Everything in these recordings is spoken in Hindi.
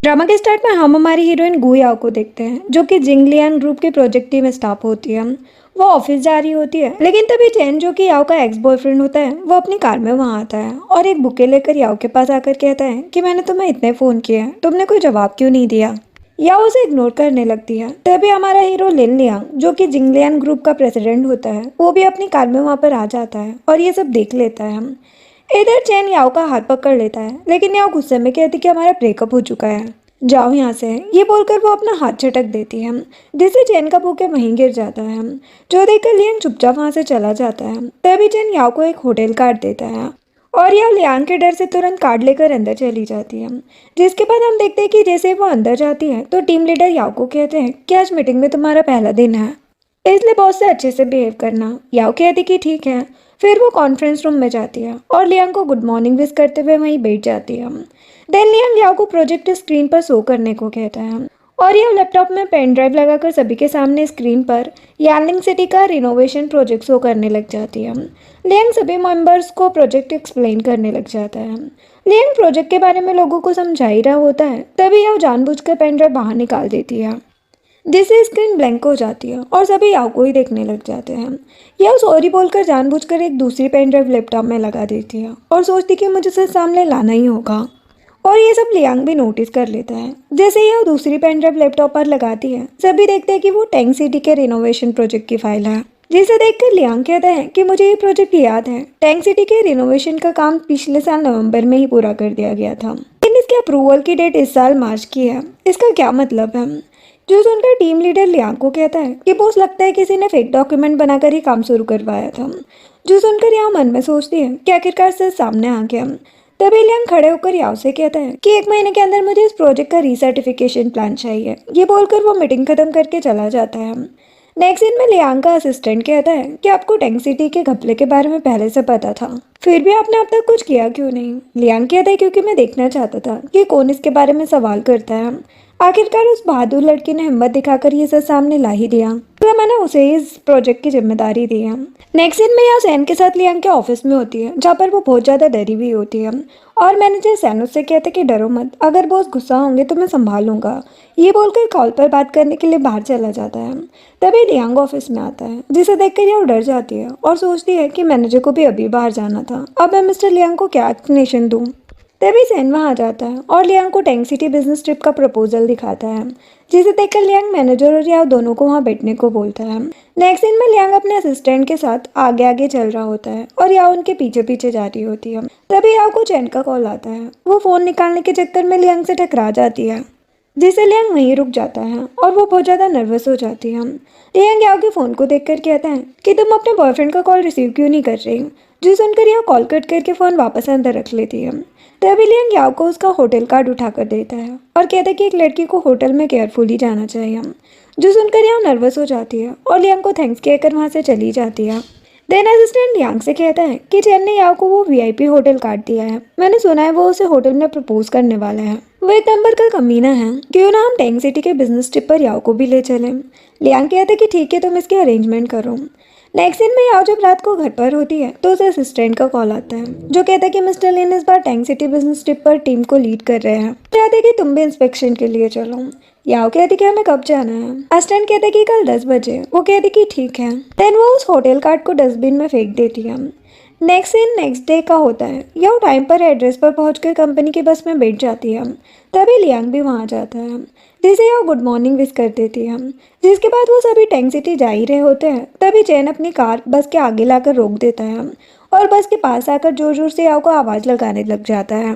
ड्रामा के स्टार्ट में हम हमारी हीरोइन गु याओ को देखते हैं, जो कि जिंगलियांग ग्रुप के प्रोजेक्ट टीम में स्टाफ होती है। वो ऑफिस जा रही होती है, लेकिन तभी चैन, जो कि याओ का एक्स बॉयफ्रेंड होता है, वो अपनी कार में वहां आता है और एक बुके लेकर याओ के पास आकर कहता है कि मैंने तुम्हें इतने फोन किए हैं, तुमने कोई जवाब क्यों नहीं दिया। याओ उसे इग्नोर करने लगती है। तभी हमारा हीरो लिन लियांग, जो कि जिंगलियांग ग्रुप का प्रेसिडेंट होता है, वो भी अपनी कार में वहां पर आ जाता है और ये सब देख लेता है। इधर चैन याओ का हाथ पकड़ लेता है, लेकिन याओ गुस्से में कहती कि हमारा ब्रेकअप हो चुका है, जाओ यहाँ से। ये बोलकर वो अपना हाथ झटक देती है, जिससे चैन का बुके वहीं गिर जाता है, जो देखकर लियांग चुपचाप वहां से चला जाता है। तभी चैन याओ को एक होटल कार्ड देता है और याओ लियांग के डर से तुरंत कार्ड लेकर अंदर चली जाती है। जिसके बाद हम देखते हैं कि जैसे वो अंदर जाती है तो टीम लीडर याओ को कहते हैं कि आज मीटिंग में तुम्हारा पहला दिन है, इसलिए बॉस से अच्छे से बिहेव करना। याओ कहती कि ठीक है। फिर वो कॉन्फ्रेंस रूम में जाती है और लियांग को गुड मॉर्निंग विश करते हुए वहीं बैठ जाती है। देन लियांग याओ को प्रोजेक्ट स्क्रीन पर शो करने को कहता है और यह लैपटॉप में पेन ड्राइव लगाकर सभी के सामने स्क्रीन पर यार्निंग सिटी का रिनोवेशन प्रोजेक्ट शो करने लग जाती है। लियांग सभी मेंबर्स को प्रोजेक्ट एक्सप्लेन करने लग जाता है। लियांग प्रोजेक्ट के बारे में लोगों को समझा ही रहा होता है, तभी याओ जानबूझकर पेन ड्राइव बाहर निकाल देती है, जिससे स्क्रीन ब्लैंक हो जाती है और सभी याओ को ही देखने लग जाते हैं। याओ सॉरी बोलकर जानबूझकर एक दूसरी पेन ड्राइव लैपटॉप में लगा देती है और सोचती कि मुझे उसे सामने लाना ही होगा, और ये सब लियांग भी नोटिस कर लेता है। जैसे ही वो दूसरी पेन ड्राइव लैपटॉप पर लगाती है, सभी देखते हैं कि वो टैंक सिटी के रिनोवेशन प्रोजेक्ट की फाइल है, जिसे देखकर लियांग कहता है कि मुझे ये प्रोजेक्ट याद है, टैंक सिटी के रिनोवेशन का काम पिछले साल नवंबर में ही पूरा कर दिया गया था, लेकिन इसके अप्रूवल की डेट इस साल मार्च की है। इसका क्या मतलब है। जो सुनकर टीम लीडर लियांग को कहता है कि बॉस, लगता है किसी ने फेक डॉक्यूमेंट बनाकर ही काम शुरू करवाया था। जो सुनकर याओ मन में सोचती है कि आखिरकार सच सामने आ गया। तभी लियांग खड़े होकर याओ से कहता है कि 1 महीने के अंदर मुझे इस प्रोजेक्ट का रीसर्टिफिकेशन प्लान चाहिए। ये बोलकर वो मीटिंग खत्म करके चला जाता है। नेक्स्ट सीन में लियांग का असिस्टेंट कहता है कि आपको टैंक सिटी के घपले के बारे में पहले से पता था, फिर भी आपने अब तक कुछ किया क्यों नहीं। लियांग कहता है क्योंकि मैं देखना चाहता था कि कौन इसके बारे में सवाल करता है। आखिरकार उस बहादुर लड़की ने हिम्मत दिखाकर ये सब सामने ला ही दिया, तो मैंने उसे इस प्रोजेक्ट की जिम्मेदारी दी है। नेक्स्ट सीन में यहाँ सैन के साथ लियांग के ऑफिस में होती है, जहाँ पर वो बहुत ज़्यादा डरी हुई होती है और मैनेजर सैन उससे कहते कि डरो मत, अगर बॉस गुस्सा होंगे तो मैं संभाल लूंगा। ये बोलकर कॉल पर बात करने के लिए बाहर चला जाता है। तभी लियांग ऑफिस में आता है, जिसे देखकर यह डर जाती है और सोचती है कि मैनेजर को भी अभी बाहर जाना था, अब मैं मिस्टर लियांग को क्या एक्सप्लेनेशन दूँ। तभी सैन वहाँ आ जाता है और लियांग को टैंक सिटी बिजनेस ट्रिप का प्रपोजल दिखाता है, जिसे देखकर लियांग मैनेजर और याओ दोनों को वहाँ बैठने को बोलता है। नेक्स्ट सीन में लियांग अपने असिस्टेंट के साथ आगे आगे चल रहा होता है और याओ उनके पीछे पीछे जा रही होती है। तभी याओ को चैन का कॉल आता है। वो फोन निकालने के चक्कर में लियांग से टकरा जाती है, जिससे लियांग वहीं रुक जाता है और वो बहुत ज़्यादा नर्वस हो जाती है। लियांग याओ के फ़ोन को देखकर कहता है कि तुम अपने बॉयफ्रेंड का कॉल रिसीव क्यों नहीं कर रही। जो सुनकर याओ कॉल कट करके फ़ोन वापस अंदर रख लेती है। तभी लियांग याओ को उसका होटल कार्ड उठाकर देता है और कहता है कि एक लड़की को होटल में केयरफुली जाना चाहिए। जो सुनकर याओ नर्वस हो जाती है और लियांग को थैंक्स कहकर वहाँ से चली जाती है। देन असिस्टेंट लियांग से कहता है कि चैन ने याओ को वो वीआईपी होटल कार्ड दिया है, मैंने सुना है वो उसे होटल में प्रपोज करने वाला है। वो एक नंबर का कमीना है, क्यों ना हम टैंक सिटी के बिजनेस ट्रिप पर याओ को भी ले चलें। लियांग कहता है कि ठीक है, तुम इसके अरेंजमेंट करो। नेक्स्ट दिन में याओ जब रात को घर पर होती है तो उसे असिस्टेंट का कॉल आता है, जो कहता है कि मिस्टर लिन इस बार टैंक सिटी बिजनेस ट्रिप पर टीम को लीड कर रहे हैं, चाहते कि तुम भी इंस्पेक्शन के लिए चलो। याओ कहती कि हमें कब जाना है। असिस्टेंट कहते कि कल 10 बजे। वो कहती कि ठीक है। देन वो उस होटल कार्ड को डस्टबिन में फेंक देती है। नेक्स्ट सीन नेक्स्ट डे का होता है। याओ टाइम पर एड्रेस पर पहुंचकर कंपनी की बस में बैठ जाती है। तभी लियांग भी वहां जाता है, जिसे याओ गुड मॉर्निंग विश कर देती है। जिसके बाद वो सभी टैंक सिटी जा ही रहे होते हैं, तभी चैन अपनी कार बस के आगे लाकर रोक देता है और बस के पास आकर जोर जोर से याओ को आवाज़ लगाने लग जाता है।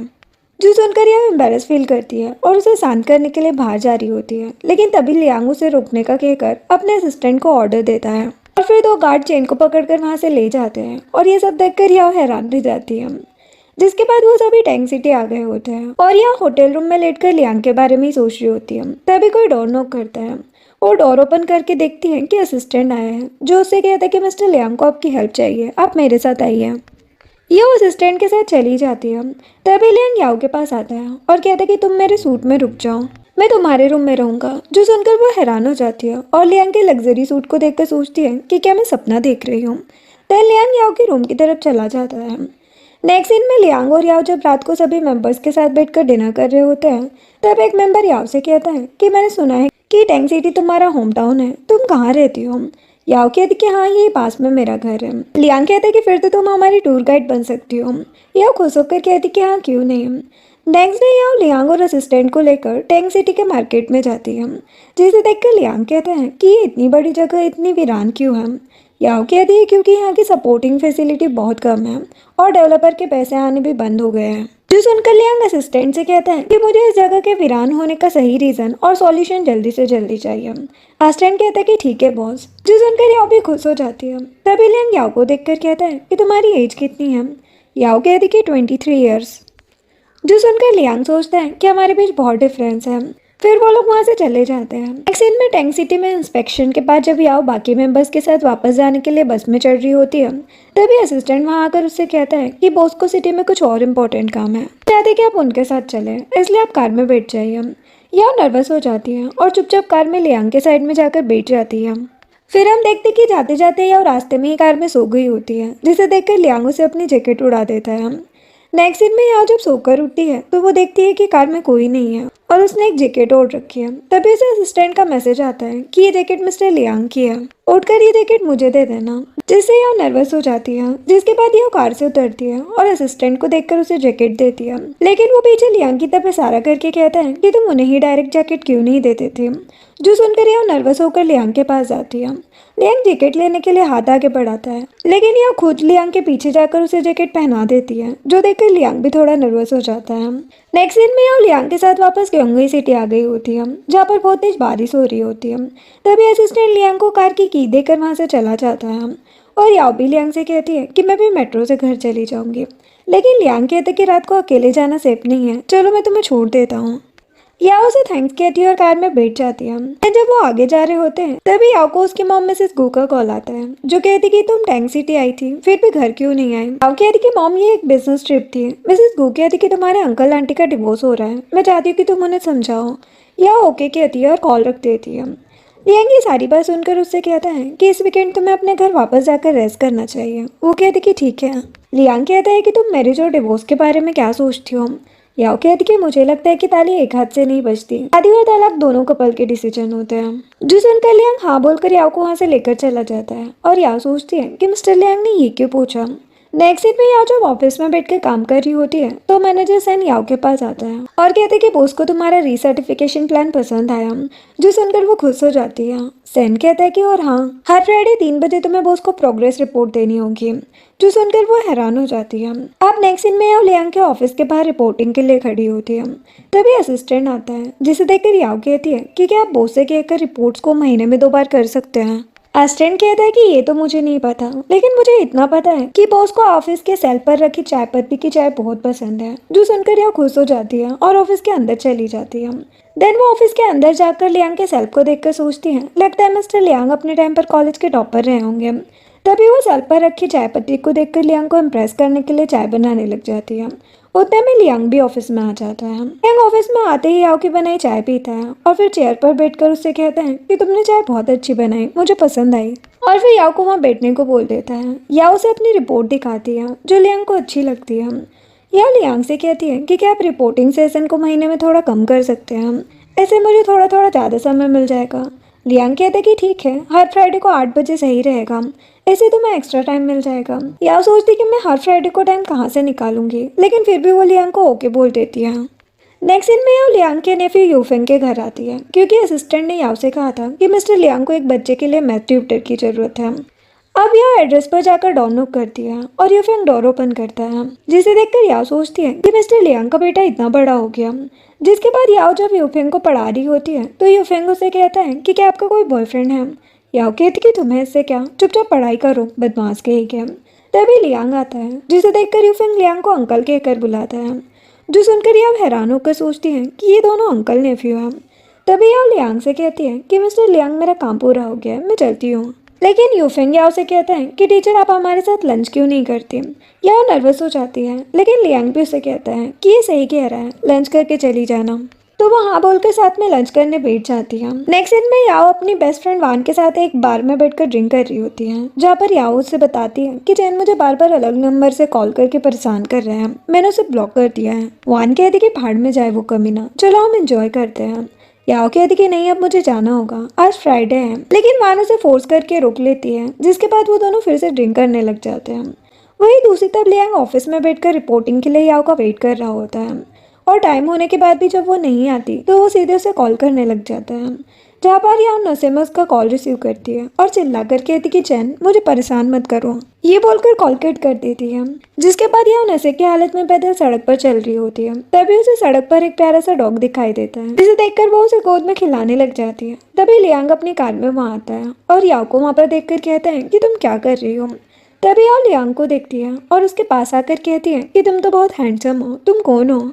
जो सुनकर याओ एम्बेरस फील करती है और उसे शांत करने के लिए बाहर जा रही होती है, लेकिन तभी लियांग उसे रोकने का कहकर अपने असिस्टेंट को ऑर्डर देता है और फिर 2 गार्ड चैन को पकड़कर वहां से ले जाते हैं और ये सब देखकर याओ हैरान रह जाती है। जिसके बाद वो सभी टैंक सिटी आ गए होते हैं और यहाँ होटल रूम में लेटकर लियांग के बारे में ही सोच रही होती है। तभी कोई डोर नॉक करता है। वो डोर ओपन करके देखती है कि असिस्टेंट आया है, जो उससे कहता है कि मिस्टर लियांग को आपकी हेल्प चाहिए, आप मेरे साथ आइए। ये वो असिस्टेंट के साथ चली जाती है। तभी लियांग याओ के पास आता है और कहता है कि तुम मेरे सूट में रुक जाओ, मैं तुम्हारे रूम में रहूंगा। जो सुनकर वो हैरान हो जाती है और लियांग के लग्जरी सूट को देखकर सोचती है कि क्या मैं सपना देख रही हूँ। तब लियांग याओ के रूम की तरफ चला जाता है। नेक्स्ट सीन में लियांग और याओ जब रात को सभी मेंबर्स के साथ बैठकर डिनर कर रहे होते हैं, तब एक मेंबर याओ से कहता है कि मैंने सुना है कि टैंग सिटी तुम्हारा होम टाउन है, तुम कहाँ रहती हो? याओ कहती कि हाँ, ये पास में मेरा घर है। लियांग कहता है कि फिर तो तुम हमारी टूर गाइड बन सकती हो। याओ खुश होकर कहती कि हाँ, क्यों नहीं। नेक्स्ट डे याओ लियांग और असिस्टेंट को लेकर टैंग सिटी के मार्केट में जाती है, जिसे देखकर लियांग कहता है कि ये इतनी बड़ी जगह इतनी वीरान क्यों है? याओ कहती है क्योंकि यहाँ की सपोर्टिंग फैसिलिटी बहुत कम है और डेवलपर के पैसे आने भी बंद हो गए हैं। जो सुनकर लियांग असिस्टेंट से कहता है कि मुझे इस जगह के वीरान होने का सही रीजन और सॉल्यूशन जल्दी से जल्दी चाहिए। असिस्टेंट कहता है कि ठीक है बॉस। जो सुनकर याओ भी खुश हो जाती है। तभी लियांग याओ को देखकर कहता है कि तुम्हारी एज कितनी है? याओ कहती कि 23 ईयर्स। जो सुनकर लियांग सोचता है कि हमारे बीच बहुत डिफरेंस है। फिर वो लोग वहाँ से चले जाते हैं। नेक्स्ट सीन में टैंग सिटी में इंस्पेक्शन के बाद जब याओ बाकी मेंबर्स के साथ वापस जाने के लिए बस में चढ़ रही होती है, तभी असिस्टेंट वहाँ आकर उससे कहता है कि बॉस को सिटी में कुछ और इम्पोर्टेंट काम है, चाहते कि आप उनके साथ चले, इसलिए आप कार में बैठ जाइए। याओ नर्वस हो जाती है और चुपचाप कार में लियांग के साइड में जाकर बैठ जाती है। फिर हम देखते कि जाते जाते याओ रास्ते में ही कार में सो गई होती है, जिसे देखकर लियांग उसे अपनी जैकेट उड़ा देता है। नेक्स्ट सीन में याओ जब सोकर उठती है तो वो देखती है कि कार में कोई नहीं है और उसने एक जैकेट ओढ़ रखी है। तभी उसे असिस्टेंट का मैसेज आता है कि ये जैकेट मिस्टर लियांग की है, उठकर ये जैकेट मुझे दे देना। जिससे याओ नर्वस हो जाती है, जिसके बाद याओ कार से उतरती है और असिस्टेंट को देखकर उसे जैकेट देती है। लेकिन वो पीछे लियांग की तरफ इशारा करके कहता है कि तुम उन्हें ही डायरेक्ट जैकेट क्यों नहीं देते थे। जो सुनकर याओ नर्वस होकर लियांग के पास जाती है। लियांग जैकेट लेने के लिए हाथ आगे बढ़ाता है, लेकिन याओ खुद लियांग के पीछे जाकर उसे जैकेट पहना देती है, जो देखकर लियांग भी थोड़ा नर्वस हो जाता है। नेक्स्ट सीन में याओ लियांग के साथ वापस क्योंगई सिटी आ गई होती है, जहाँ पर बहुत तेज बारिश हो रही होती है। तभी असिस्टेंट लियांग को कार की की देकर वहाँ से चला जाता है और याओ भी लियांग से कहती है कि मैं भी मेट्रो से घर चली जाऊंगी। लेकिन लियांग कहते कि रात को अकेले जाना सेफ नहीं है, चलो मैं तुम्हें छोड़ देता हूँ। याओ उसे थैंक्स कहती है और कार में बैठ जाती है। जब वो आगे जा रहे होते हैं तभी याओ को उसकी मॉम मिसेस गू का कॉल आता है, जो कहती कि तुम टैंग सिटी आई थी फिर भी घर क्यों नहीं आई। याओ कहती कि मॉम ये एक बिजनेस ट्रिप थी। मिसेस गू कहती कि तुम्हारे अंकल आंटी का डिवोर्स हो रहा है, मैं चाहती हूँ कि तुम उन्हें समझाओ। याओ ओके कहती है और कॉल रख देती है। लियांग ये सारी बात सुनकर उससे कहता है कि इस वीकेंड तुम्हें अपने घर वापस जाकर रेस्ट करना चाहिए। वो कहती कि ठीक है। लियांग कहता है कि तुम मैरिज और डिवोर्स के बारे में क्या सोचती हो। याओ कहती कि मुझे लगता है कि ताली एक हाथ से नहीं बजती, शादी और तलाक दोनों कपल के डिसीजन होते हैं। जो सुनकर लियांग हाँ बोलकर याओ को वहाँ से लेकर चला जाता है और याओ सोचती है कि मिस्टर लियांग ने ये क्यों पूछा। नेक्स्ट सीन में याओ जब ऑफिस में बैठकर काम कर रही होती है तो मैनेजर सैन याओ के पास आता है और कहते कि बॉस को तुम्हारा रीसर्टिफिकेशन प्लान पसंद आया। जो सुनकर वो खुश हो जाती है। सैन कहता है कि और हाँ, हर फ्राइडे 3 बजे तुम्हें बॉस को प्रोग्रेस रिपोर्ट देनी होगी। जो सुनकर वो हैरान हो जाती है। अब नेक्स्ट सीन में याओ लियांग के ऑफिस के बाहर रिपोर्टिंग के लिए खड़ी होती है। तभी असिस्टेंट आता है, जिसे देखकर याओ कहती है कि क्या आप बॉस से कहकर रिपोर्ट्स को महीने में 2 बार कर सकते हैं। असिस्टेंट कहता है कि ये तो मुझे नहीं पता, लेकिन मुझे इतना पता है कि बॉस को ऑफिस के सेल पर रखी चाय पत्ती की चाय बहुत पसंद है। जो सुनकर याओ खुश हो जाती है और ऑफिस के अंदर चली जाती है। देन वो ऑफिस के अंदर जाकर लियांग के सेल्फ को देखकर सोचती है, लगता है मिस्टर लियांग अपने टाइम पर कॉलेज के टॉपर रहे होंगे। तभी वो सेल्फ पर रखी चाय पत्ती को देखकर लियांग को इम्प्रेस करने के लिए चाय बनाने लग जाती है। उतने में लियांग भी ऑफिस में आ जाता है। लियांग ऑफिस में आते ही याओ की बनाई चाय पीता है और फिर चेयर पर बैठकर उससे कहता है कि तुमने चाय बहुत अच्छी बनाई, मुझे पसंद आई। और फिर याओ को वहाँ बैठने को बोल देता है। याओ उसे अपनी रिपोर्ट दिखाती है, जो लियांग को अच्छी लगती है। याओ लियांग से कहती है कि क्या आप रिपोर्टिंग सेशन को महीने में थोड़ा कम कर सकते हैं, ऐसे मुझे थोड़ा थोड़ा ज़्यादा समय मिल जाएगा। लियांग कहता है कि ठीक है, हर फ्राइडे को 8 बजे सही रहेगा, ऐसे तुम्हें एक्स्ट्रा टाइम मिल जाएगा। याओ सोचती कि मैं हर फ्राइडे को टाइम कहाँ से निकालूंगी, लेकिन फिर भी वो लियांग को ओके बोल देती है। नेक्स्ट सीन में याओ लियांग के नेफ्यू यूफेंग के घर आती है, क्योंकि असिस्टेंट ने याओ से कहा था कि मिस्टर लियांग को एक बच्चे के लिए मैथ ट्यूटर की जरूरत है। अब याओ एड्रेस पर जाकर डोर नॉक करती है और यूफेंग डोर ओपन करता है, जिसे देखकर याओ सोचती है कि मिस्टर लियांग का बेटा इतना बड़ा हो गया। जिसके बाद याओ जब यूफेंग को पढ़ा रही होती है तो यूफेंग उसे कहता है कि क्या आपका कोई बॉयफ्रेंड है। याओ कहती कि तुम्हें इससे क्या, चुपचाप पढ़ाई करो, बदमाश कहीं क्या। तभी लियांग आता है, जिसे देखकर यूफेंग लियांग को अंकल कहकर बुलाता है। जो सुनकर याओ हैरान होकर सोचती है कि ये दोनों अंकल नेफ्यू हैं। तभी याओ लियांग से कहती है कि मिस्टर लियांग मेरा काम पूरा हो गया है, मैं चलती हूँ। लेकिन यूफेंग याओ से कहता है कि टीचर आप हमारे साथ लंच क्यों नहीं करती। याओ नर्वस हो जाती है, लेकिन लियांग भी उसे कहता है कि ये सही कह रहा है, लंच करके चली जाना। तो वो हाँ बोलकर साथ में लंच करने बैठ जाती है। नेक्स्ट सीन में याओ अपनी बेस्ट फ्रेंड वान के साथ एक बार में बैठकर ड्रिंक कर रही होती है, जहाँ पर याओ उससे बताती है कि चैन मुझे बार बार अलग नंबर से कॉल करके परेशान कर रहे हैं, मैंने उसे ब्लॉक कर दिया है। वान कहती कि भाड़ में जाए वो कमीना, चलो हम एंजॉय करते हैं। याओ कहती कि नहीं, अब मुझे जाना होगा, आज फ्राइडे है। लेकिन वान उसे फोर्स करके रोक लेती है, जिसके बाद वो दोनों फिर से ड्रिंक करने लग जाते हैं। वही दूसरी तरफ लियांग ऑफिस में बैठकर रिपोर्टिंग के लिए याओ का वेट कर रहा होता है, और टाइम होने के बाद भी जब वो नहीं आती तो वो सीधे उसे कॉल करने लग जाता है, जहाँ पर याओ नशे में उसका कॉल रिसीव करती है और चिल्ला कर कहती कि चैन मुझे परेशान मत करो, ये बोलकर कॉल कट कर देती है। जिसके बाद याओ नशे की हालत में पैदल सड़क पर चल रही होती है। तभी उसे सड़क पर एक प्यारा सा डॉग दिखाई देता है, जिसे देखकर वो उसे गोद में खिलाने लग जाती है। तभी लियांग अपनी कार में वहाँ आता है और याओ को वहाँ पर देखकर कहता है कि तुम क्या कर रही हो। तभी याओ लियांग को देखती है और उसके पास आकर कहती है कि तुम तो बहुत हैंडसम हो, तुम कौन हो।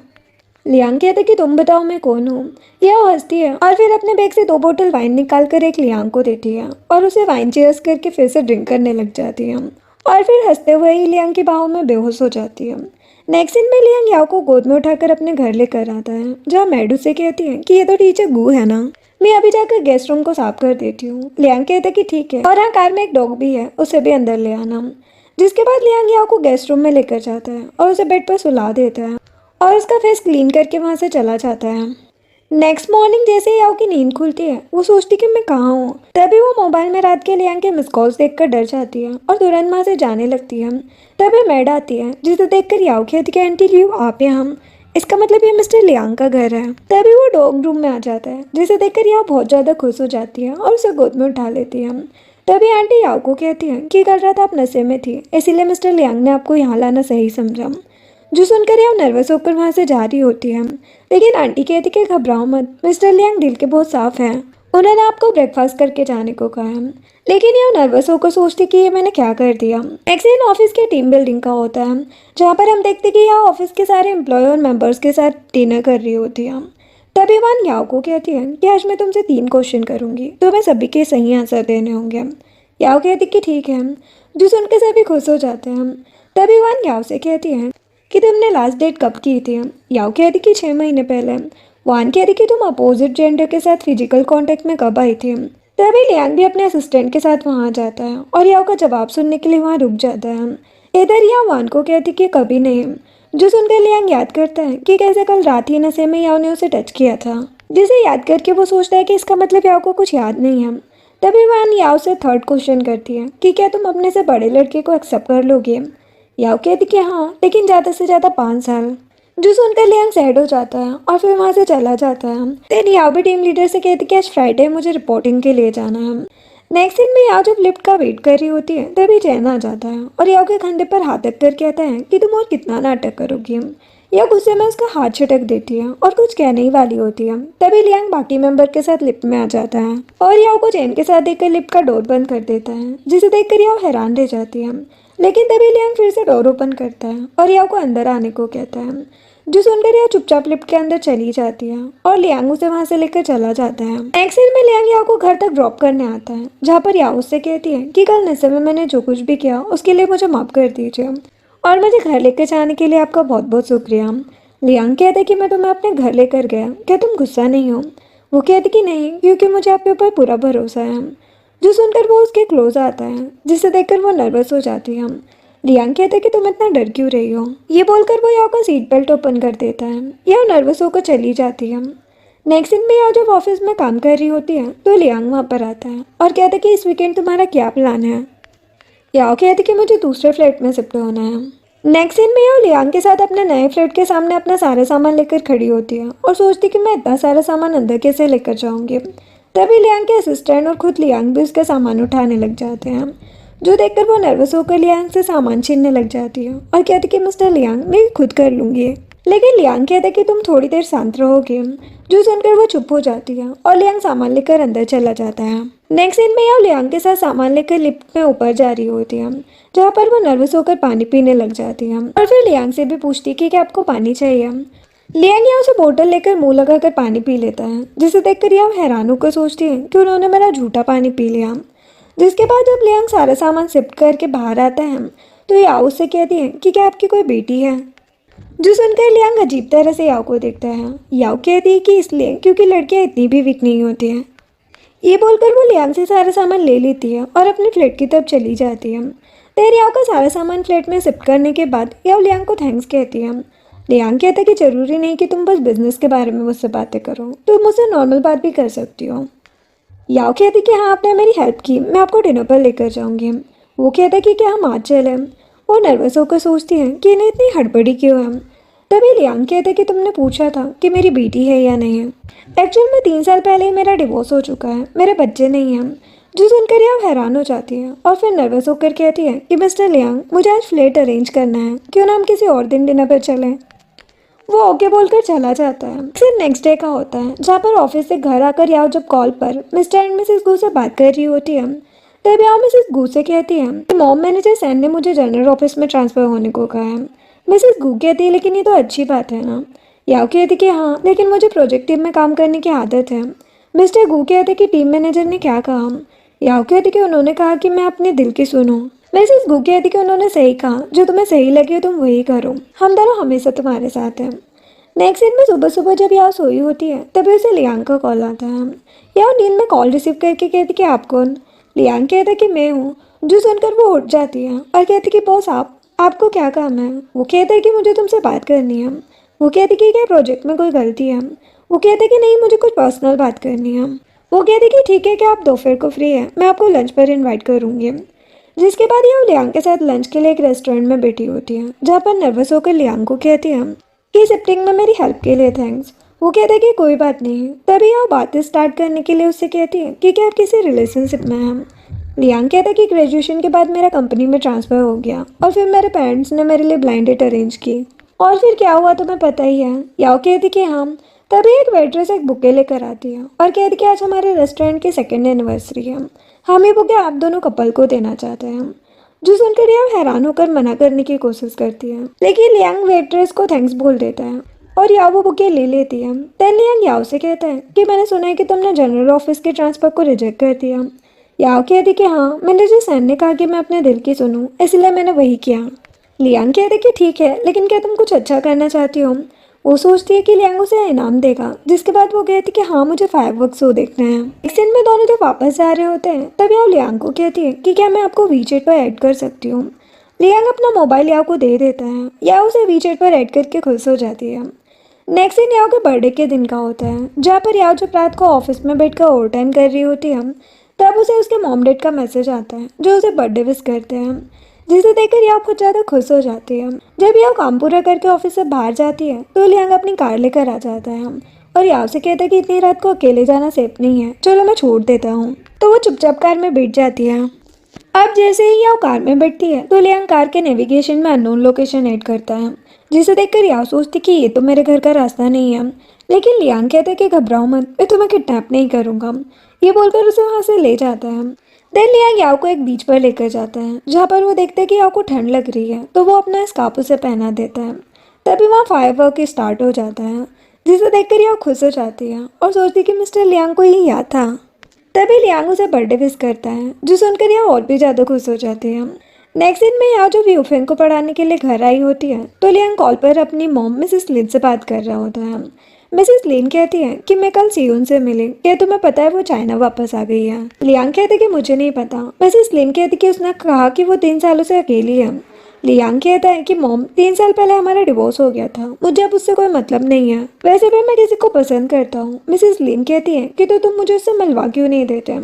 लियांग कहते कि तुम बताओ मैं कौन हूँ। यह हंसती है और फिर अपने बैग से 2 बोतल वाइन निकाल कर एक लियांग को देती है और उसे वाइन चीयर्स करके फिर से ड्रिंक करने लग जाती है, और फिर हंसते हुए ही लियांग की बाहों में बेहोश हो जाती है। नेक्स्ट सीन में लियांग याओ को गोद में उठाकर अपने घर लेकर आता है, जहाँ मैडू से कहती है कि ये तो टीचर गू है ना, मैं अभी जाकर गेस्ट रूम को साफ कर देती हूँ। लियांग कहते कि ठीक है, और हाँ कार में एक डॉग भी है, उसे भी अंदर ले आना। जिसके बाद लियांग याओ को गेस्ट रूम में लेकर जाता है और उसे बेड पर सुला देता है और उसका फेस क्लीन करके वहाँ से चला जाता है। नेक्स्ट मॉर्निंग जैसे ही याओ की नींद खुलती है, वो सोचती कि मैं कहाँ हूँ। तभी वो मोबाइल में रात के लियांग के मिस कॉल्स देखकर डर जाती है और तुरंत वहाँ से जाने लगती है। तभी मैड आती है, जिसे देखकर याओ कहती कि आंटी लियो आप यहाँ, इसका मतलब ये मिस्टर लियांग का घर है। तभी वो डॉग रूम में आ जाता है, जिसे देखकर याओ बहुत ज़्यादा खुश हो जाती है और उसे गोद में उठा लेती है। तभी आंटी याओ को कहती है कि कल रात आप नशे में थी, इसीलिए मिस्टर लियांग ने आपको यहाँ लाना सही समझा। जो सुनकर याओ नर्वस होकर वहाँ से जा रही होती है, लेकिन आंटी कहती कि घबराओ मत, मिस्टर लियांग दिल के बहुत साफ हैं, उन्होंने आपको ब्रेकफास्ट करके जाने को कहा है। लेकिन याओ नर्वस होकर सोचती कि ये मैंने क्या कर दिया। नेक्स्ट दिन ऑफिस के टीम बिल्डिंग का होता है, जहाँ पर हम देखते कि याओ ऑफिस के सारे एम्प्लॉय और मेंबर्स के साथ डिनर कर रही होती है। तभी वान याओ को कहती है कि आज मैं तुमसे 3 क्वेश्चन करूँगी, तुम्हें सभी के सही आंसर देने होंगे। याओ कहती कि ठीक है, जो सुनकर सभी खुश हो जाते हैं। तभी वान याओ से कहती है कि तुमने लास्ट डेट कब की थी। याओ कहती कि 6 महीने पहले। वान कहती कि तुम अपोजिट जेंडर के साथ फिजिकल कांटेक्ट में कब आई थी। तभी लियांग भी अपने असिस्टेंट के साथ वहाँ जाता है और याओ का जवाब सुनने के लिए वहाँ रुक जाता है। इधर याओ वान को कहती कि कभी नहीं, जो सुनकर लियांग याद करता है कि कैसे कल रात ही नशे में याओ ने उसे टच किया था, जिसे याद करके वो सोचता है कि इसका मतलब याओ को कुछ याद नहीं है। तभी वान याओ से 3rd क्वेश्चन करती है कि क्या तुम अपने से बड़े लड़के को एक्सेप्ट कर लोगे। याओ कहती कि हाँ, लेकिन ज़्यादा से ज़्यादा 5 साल। जो सुनकर लियांग सैड हो जाता है और फिर वहाँ से चला जाता है। फिर याओ भी टीम लीडर से कहती कि आज फ्राइडे है, मुझे रिपोर्टिंग के लिए जाना है। नेक्स्ट दिन में याओ जब लिफ्ट का वेट कर रही होती है, तभी चैन आ जाता है और याओ के कंधे पर हाथ रखकर कहता है कि तुम और कितना नाटक करोगी। याओ गुस्से में उसका हाथ छटक देती है और कुछ कहने ही वाली होती है। तभी लियांग बाकी मेंबर के साथ लिफ्ट में आ जाता है और याओ को चैन के साथ देखकर लिफ्ट का डोर बंद कर देता है, जिसे देखकर याओ हैरान रह जाती है। लेकिन तभी लियांग फिर से डोर ओपन करता है और याओ को अंदर आने को कहता है, जो सुनकर याओ चुपचाप लिफ्ट के अंदर चली जाती है और लियांग उसे वहां से लेकर चला जाता है। नेक्स्ट सीन में लियांग याओ को घर तक ड्रॉप करने आता है, जहाँ पर याओ उससे कहती है कि कल नशे में मैंने जो कुछ भी किया उसके लिए मुझे माफ कर दीजिए और मुझे घर लेकर जाने के लिए आपका बहुत बहुत शुक्रिया। लियांग कहते कि मैं तुम्हें अपने घर लेकर गया, क्या तुम गुस्सा नहीं हो। वो कहती कि नहीं, क्योंकि मुझे आपके ऊपर पूरा भरोसा है। जो सुनकर वो उसके क्लोज आता है, जिसे देखकर वो नर्वस हो जाती है। लियांग कहते कि तुम इतना डर क्यों रही हो। ये बोलकर वो याओ का सीट बेल्ट ओपन कर देता है। याओ नर्वस होकर चली जाती है। नेक्स्ट दिन में याओ जब ऑफिस में काम कर रही होती है, तो लियांग वहाँ पर आता है और कहता कि इस वीकेंड तुम्हारा क्या प्लान है। याओ कहती कि मुझे दूसरे फ्लैट में शिफ्ट होना है। नेक्स्ट सीन में याओ लियांग के साथ अपने नए फ्लैट के सामने अपना सारा सामान लेकर खड़ी होती है और सोचती कि मैं इतना सारा सामान अंदर कैसे लेकर जाऊंगी। तभी लियांग के असिस्टेंट और खुद लियांग भी उसका सामान उठाने लग जाते हैं, जो देखकर वो नर्वस होकर लियांग से सामान छीनने लग जाती है और कहती कि मिस्टर लियांग मैं ये खुद कर लूँगी। लेकिन लियांग कहते कि तुम थोड़ी देर शांत रहोगे। जो सुनकर वो चुप हो जाती है और लियांग सामान लेकर अंदर चला जाता है। नेक्स्ट सीन में याओ लियांग के साथ सामान लेकर लिफ्ट में ऊपर जा रही होती है, जहाँ पर वो नर्वस होकर पानी पीने लग जाती है और फिर लियांग से भी पूछती है कि क्या आपको पानी चाहिए। लियांग याओ से बोतल लेकर मुंह लगाकर पानी पी लेता है, जिसे देखकर याओ हैरान होकर सोचती है कि उन्होंने मेरा झूठा पानी पी लिया। जिसके बाद जब लियांग सारा सामान शिफ्ट करके बाहर आता है, तो याओ उससे कहती है कि क्या आपकी कोई बेटी है। जो सुनकर लियांग अजीब तरह से याओ को देखता है। याओ कहती है कि इसलिए क्योंकि लड़कियां इतनी भी वीक नहीं होती हैं। ये बोलकर वो लियांग से सारा सामान ले लेती है और अपने फ्लैट की तरफ चली जाती है। फिर याओ का सारा सामान फ्लैट में शिफ्ट करने के बाद याओ लियांग को थैंक्स कहती है। लियांग कहता है कि जरूरी नहीं कि तुम बस बिजनेस के बारे में मुझसे बातें करो, तुम मुझसे नॉर्मल बात भी कर सकती हो। याओ कहती कि हाँ, आपने मेरी हेल्प की, मैं आपको डिनर पर लेकर जाऊंगी। वो कहता है कि क्या हम आज चलें। वो नर्वस होकर सोचती है कि इन्हें इतनी हड़बड़ी क्यों है। तभी लियांग कहते कि तुमने पूछा था कि मेरी बेटी है या नहीं है। एक्चुअल में 3 साल पहले ही मेरा डिवोर्स हो चुका है, मेरे बच्चे नहीं हैं। जो सुनकर याओ हैरान हो जाती है और फिर नर्वस होकर कहती है कि मिस्टर लियांग, मुझे आज फ्लैट अरेंज करना है, क्यों ना हम किसी और दिन डिनर पर चलें। वो ओके बोलकर चला जाता है। फिर नेक्स्ट डे का होता है, जहाँ पर ऑफिस से घर आकर याओ जब कॉल पर मिस्टर एंड मिसेस गू से बात कर रही होती है, तब याओ मिसेस गू से कहती है कि मॉम मैनेजर सैन ने मुझे जनरल ऑफिस में ट्रांसफ़र होने को कहा है। मिसेस गू कहती है लेकिन ये तो अच्छी बात है ना। याओ कहती कि हाँ, लेकिन मुझे प्रोजेक्ट टीम में काम करने की आदत है। मिस्टर गू कहते कि टीम मैनेजर ने क्या कहा। याओ कहती कि उन्होंने कहा कि मैं अपने दिल की सुनूं। मिसेस गू कहती कि उन्होंने सही कहा, जो तुम्हें सही लगे तुम वही करो, हम दोनों हमेशा तुम्हारे साथ हैं। नेक्स्ट दिन में सुबह सुबह जब याओ सोई होती है तभी उसे लियांग का कॉल आता है। याओ नींद में कॉल रिसीव करके कहती कि आप कौन। लियांग कहता कि मैं हूँ। जो सुनकर वो उठ जाती है और कहती कि बॉस आपको क्या काम है। वो कहता है कि मुझे तुमसे बात करनी है। वो कहती कि क्या प्रोजेक्ट में कोई गलती है। वो कहते कि नहीं, मुझे कुछ पर्सनल बात करनी है। वो कहती कि ठीक है, कि आप दोपहर को फ्री है, मैं आपको लंच पर इन्वाइट करूँगी। जिसके बाद याओ लियांग के साथ लंच के लिए एक रेस्टोरेंट में बैठी होती है, जहाँ पर नर्वस होकर लियांग को कहती है कि शिफ्टिंग में मेरी हेल्प के लिए थैंक्स। वो कहता है कि कोई बात नहीं। तभी याओ बातें स्टार्ट करने के लिए उससे कहती है कि क्या आप किसी रिलेशनशिप में हैं। लियांग कहता है कि ग्रेजुएशन के बाद मेरा कंपनी में ट्रांसफ़र हो गया और फिर मेरे पेरेंट्स ने मेरे लिए ब्लाइंड डेट अरेंज की, और फिर क्या हुआ तुम्हें पता ही है। याओ कहती कि हाँ। तभी एक वेट्रेस एक बुके लेकर आती है और कहती कि आज हमारे रेस्टोरेंट की 2nd एनिवर्सरी है, हम ये बुके आप दोनों कपल को देना चाहते हैं। जो सुनकर याओ हैरान होकर मना करने की कोशिश करती है, लेकिन लियांग वेट्रेस को थैंक्स बोल देता है और याओ वो बुके ले लेती है। देन लियांग याओ से कहता है कि मैंने सुना है कि तुमने जनरल ऑफिस के ट्रांसफ़र को रिजेक्ट कर दिया। याओ कहती कि हाँ, मैनेजर सैन ने कहा कि मैं अपने दिल की सुनूं, इसलिए मैंने वही किया। लियांग कहते कि ठीक है, लेकिन क्या तुम कुछ अच्छा करना चाहती हो। वो सोचती है कि लियांग उसे इनाम देगा, जिसके बाद वो कहती कि हाँ, मुझे फायरवर्क्स शो देखना है। एक सीन में दोनों जब वापस जा रहे होते हैं तब याओ लियांग को कहती है कि क्या मैं आपको वीचेट पर ऐड कर सकती हूँ। लियांग अपना मोबाइल याओ को दे देता है। याओ उसे वीचेट पर ऐड करके खुश हो जाती है। नेक्स्ट दिन याओ के बर्थडे के दिन का होता है, जहाँ पर याओ जब रात को ऑफिस में बैठकर ओवर टाइम कर रही होती है, तब उसे उसके मॉम डैड का मैसेज आता है जो उसे बर्थडे विश करते हैं, जिसे देखकर याओ कुछ ज़्यादा खुश हो जाती है। जब याओ काम पूरा करके ऑफिस से बाहर जाती है तो लियांग अपनी कार लेकर आ जाता है और याओ से कहता है कि इतनी रात को अकेले जाना सेफ नहीं है, चलो मैं छोड़ देता हूँ। तो वो चुपचाप कार में बैठ जाती है। अब जैसे ही याओ कार में बैठती है तो लियांग कार के नेविगेशन में अननोन लोकेशन ऐड करता है, जिसे देखकर याओ सोचती कि ये तो मेरे घर का रास्ता नहीं है। लेकिन लियांग कहते कि घबराओ मत, मैं तुम्हें किडनैप नहीं करूँगा। ये बोलकर उसे वहाँ से ले जाता है। देन लियांग याओ को एक बीच पर लेकर जाता है, जहाँ पर वो देखते हैं कि याओ को ठंड लग रही है, तो वो अपना स्कार्फ उसे पहना देता है। तभी वहाँ फायरवर्क स्टार्ट हो जाता है, जिसे देखकर याओ खुश हो जाती है और सोचती कि मिस्टर लियांग को ये याद था। तभी लियांग उसे बर्थडे विश करता है, जो सुनकर याओ और भी ज़्यादा खुश हो जाती है। नेक्स्ट दिन में याओ जब यूफेंग को पढ़ाने के लिए घर आई होती है तो लियांग कॉल पर अपनी मॉम मिसेस लिन से बात कर रहा होता है। मिसेस लिन कहती है कि मैं कल सियोन से मिली, क्या तुम्हें पता है वो चाइना वापस आ गई है। लियांग कहते कि मुझे नहीं पता। मिसेस लिन कहती कि उसने कहा कि वो 3 सालों से अकेली है। लियांग कहता है कि मॉम, 3 साल पहले हमारा डिवोर्स हो गया था, मुझे अब उससे कोई मतलब नहीं है, वैसे भी मैं किसी को पसंद करता हूँ। मिसेस लिन कहती है कि तो तुम मुझे उससे मिलवा क्यों नहीं देते।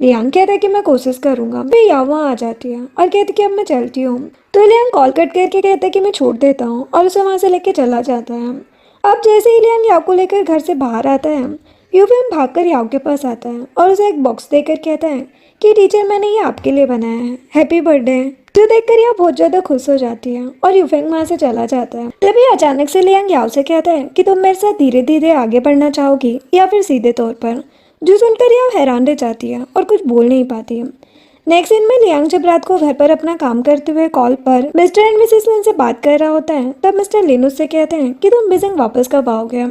लियांग कहता है कि मैं कोशिश करूंगा। फिर याओ वहाँ आ जाती है और कहती कि अब मैं चलती हूँ। तो लियांग कॉल कट करके कहता है कि मैं छोड़ देता हूँ और उसे वहाँ से लेके चला जाता है। अब जैसे ही लियांग याओ को लेकर घर से बाहर आता है, यूफेंग भागकर याओ के पास आता है और उसे एक बॉक्स देकर कहता है कि टीचर, मैंने ये आपके लिए बनाया है, हैप्पी बर्थडे। जो देखकर याओ बहुत ज़्यादा खुश हो जाती है और यूफेंग वहाँ से चला जाता है। तभी अचानक से लियांग याओ से कहता है कि तुम मेरे साथ धीरे धीरे आगे बढ़ना चाहोगी या फिर सीधे तौर पर। जो सुनकर याओ हैरान रह जाती है और कुछ बोल नहीं पाती है। नेक्स्ट दिन में लियांग जब रात को घर पर अपना काम करते हुए कॉल पर मिस्टर एंड मिसेस लिन से बात कर रहा होता है, तब मिस्टर लिन उससे कहते हैं कि तुम बीजिंग वापस कब आओगे।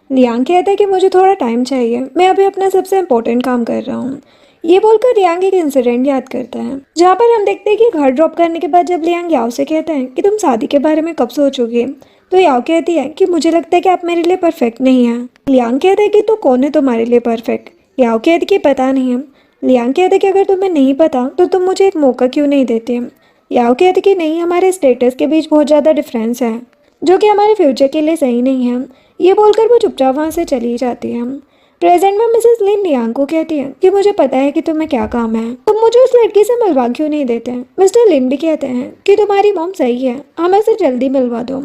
लियांग कहता है कि मुझे थोड़ा टाइम चाहिए, मैं अभी अपना सबसे इम्पोर्टेंट काम कर रहा हूँ। ये बोलकर लियांग एक इंसिडेंट याद करता है, जहाँ पर हम देखते हैं कि घर ड्रॉप करने के बाद जब लियांग याओ से कहता है कि तुम शादी के बारे में कब सोचोगे, तो याओ कहती है कि मुझे लगता है कि आप मेरे लिए परफेक्ट नहीं हैं। लियांग कहता है कि तो कौन है तुम्हारे लिए परफेक्ट? याओ कहती है कि पता नहीं है। लियांग कहते कि अगर तुम्हें नहीं पता तो तुम मुझे एक मौका क्यों नहीं देते? याओ कहते कि नहीं, हमारे स्टेटस के बीच बहुत ज़्यादा डिफरेंस है जो कि हमारे फ्यूचर के लिए सही नहीं है। ये बोलकर वो चुपचाप वहाँ से चली जाती है। प्रेजेंट में मिसेस लिन लियांग को कहती है कि मुझे पता है कि तुम्हें क्या काम है, तुम मुझे उस लड़की से मिलवा क्यों नहीं देते? मिस्टर लिन भी कहते हैं कि तुम्हारी मॉम सही है, हमें उसे जल्दी मिलवा दो।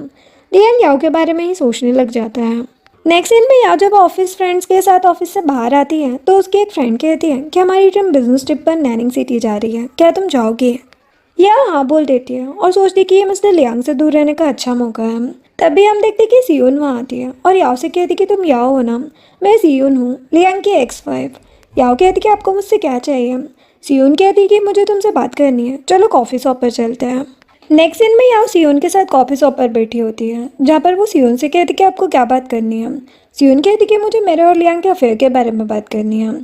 लियांग याओ के बारे में ही सोचने लग जाता है। नेक्स्ट सीन में याओ जब ऑफिस फ्रेंड्स के साथ ऑफिस से बाहर आती है तो उसकी एक फ्रेंड कहती है कि हमारी टीम बिजनेस ट्रिप पर नैनिंग सिटी जा रही है, क्या तुम जाओगी? याओ हाँ बोल देती है और सोचती कि ये मिस्टर लियांग से दूर रहने का अच्छा मौका है। तभी हम देखते कि सियोन वहाँ आती है और याओ से कहती कि तुम याओ हो ना? मैं सियोन हूँ, लियांग की एक्स वाइफ। याओ कहती कि आपको मुझसे क्या चाहिए? सियोन कहती कि मुझे तुमसे बात करनी है, चलो कॉफ़ी शॉप पर चलते हैं। नेक्स्ट सीन में याओ सियोन के साथ कॉफ़ी शॉप पर बैठी होती है जहाँ पर वो सियोन से कहती कि आपको क्या बात करनी है? सियोन कहती कि मुझे मेरे और लियांग के अफेयर के बारे में बात करनी है।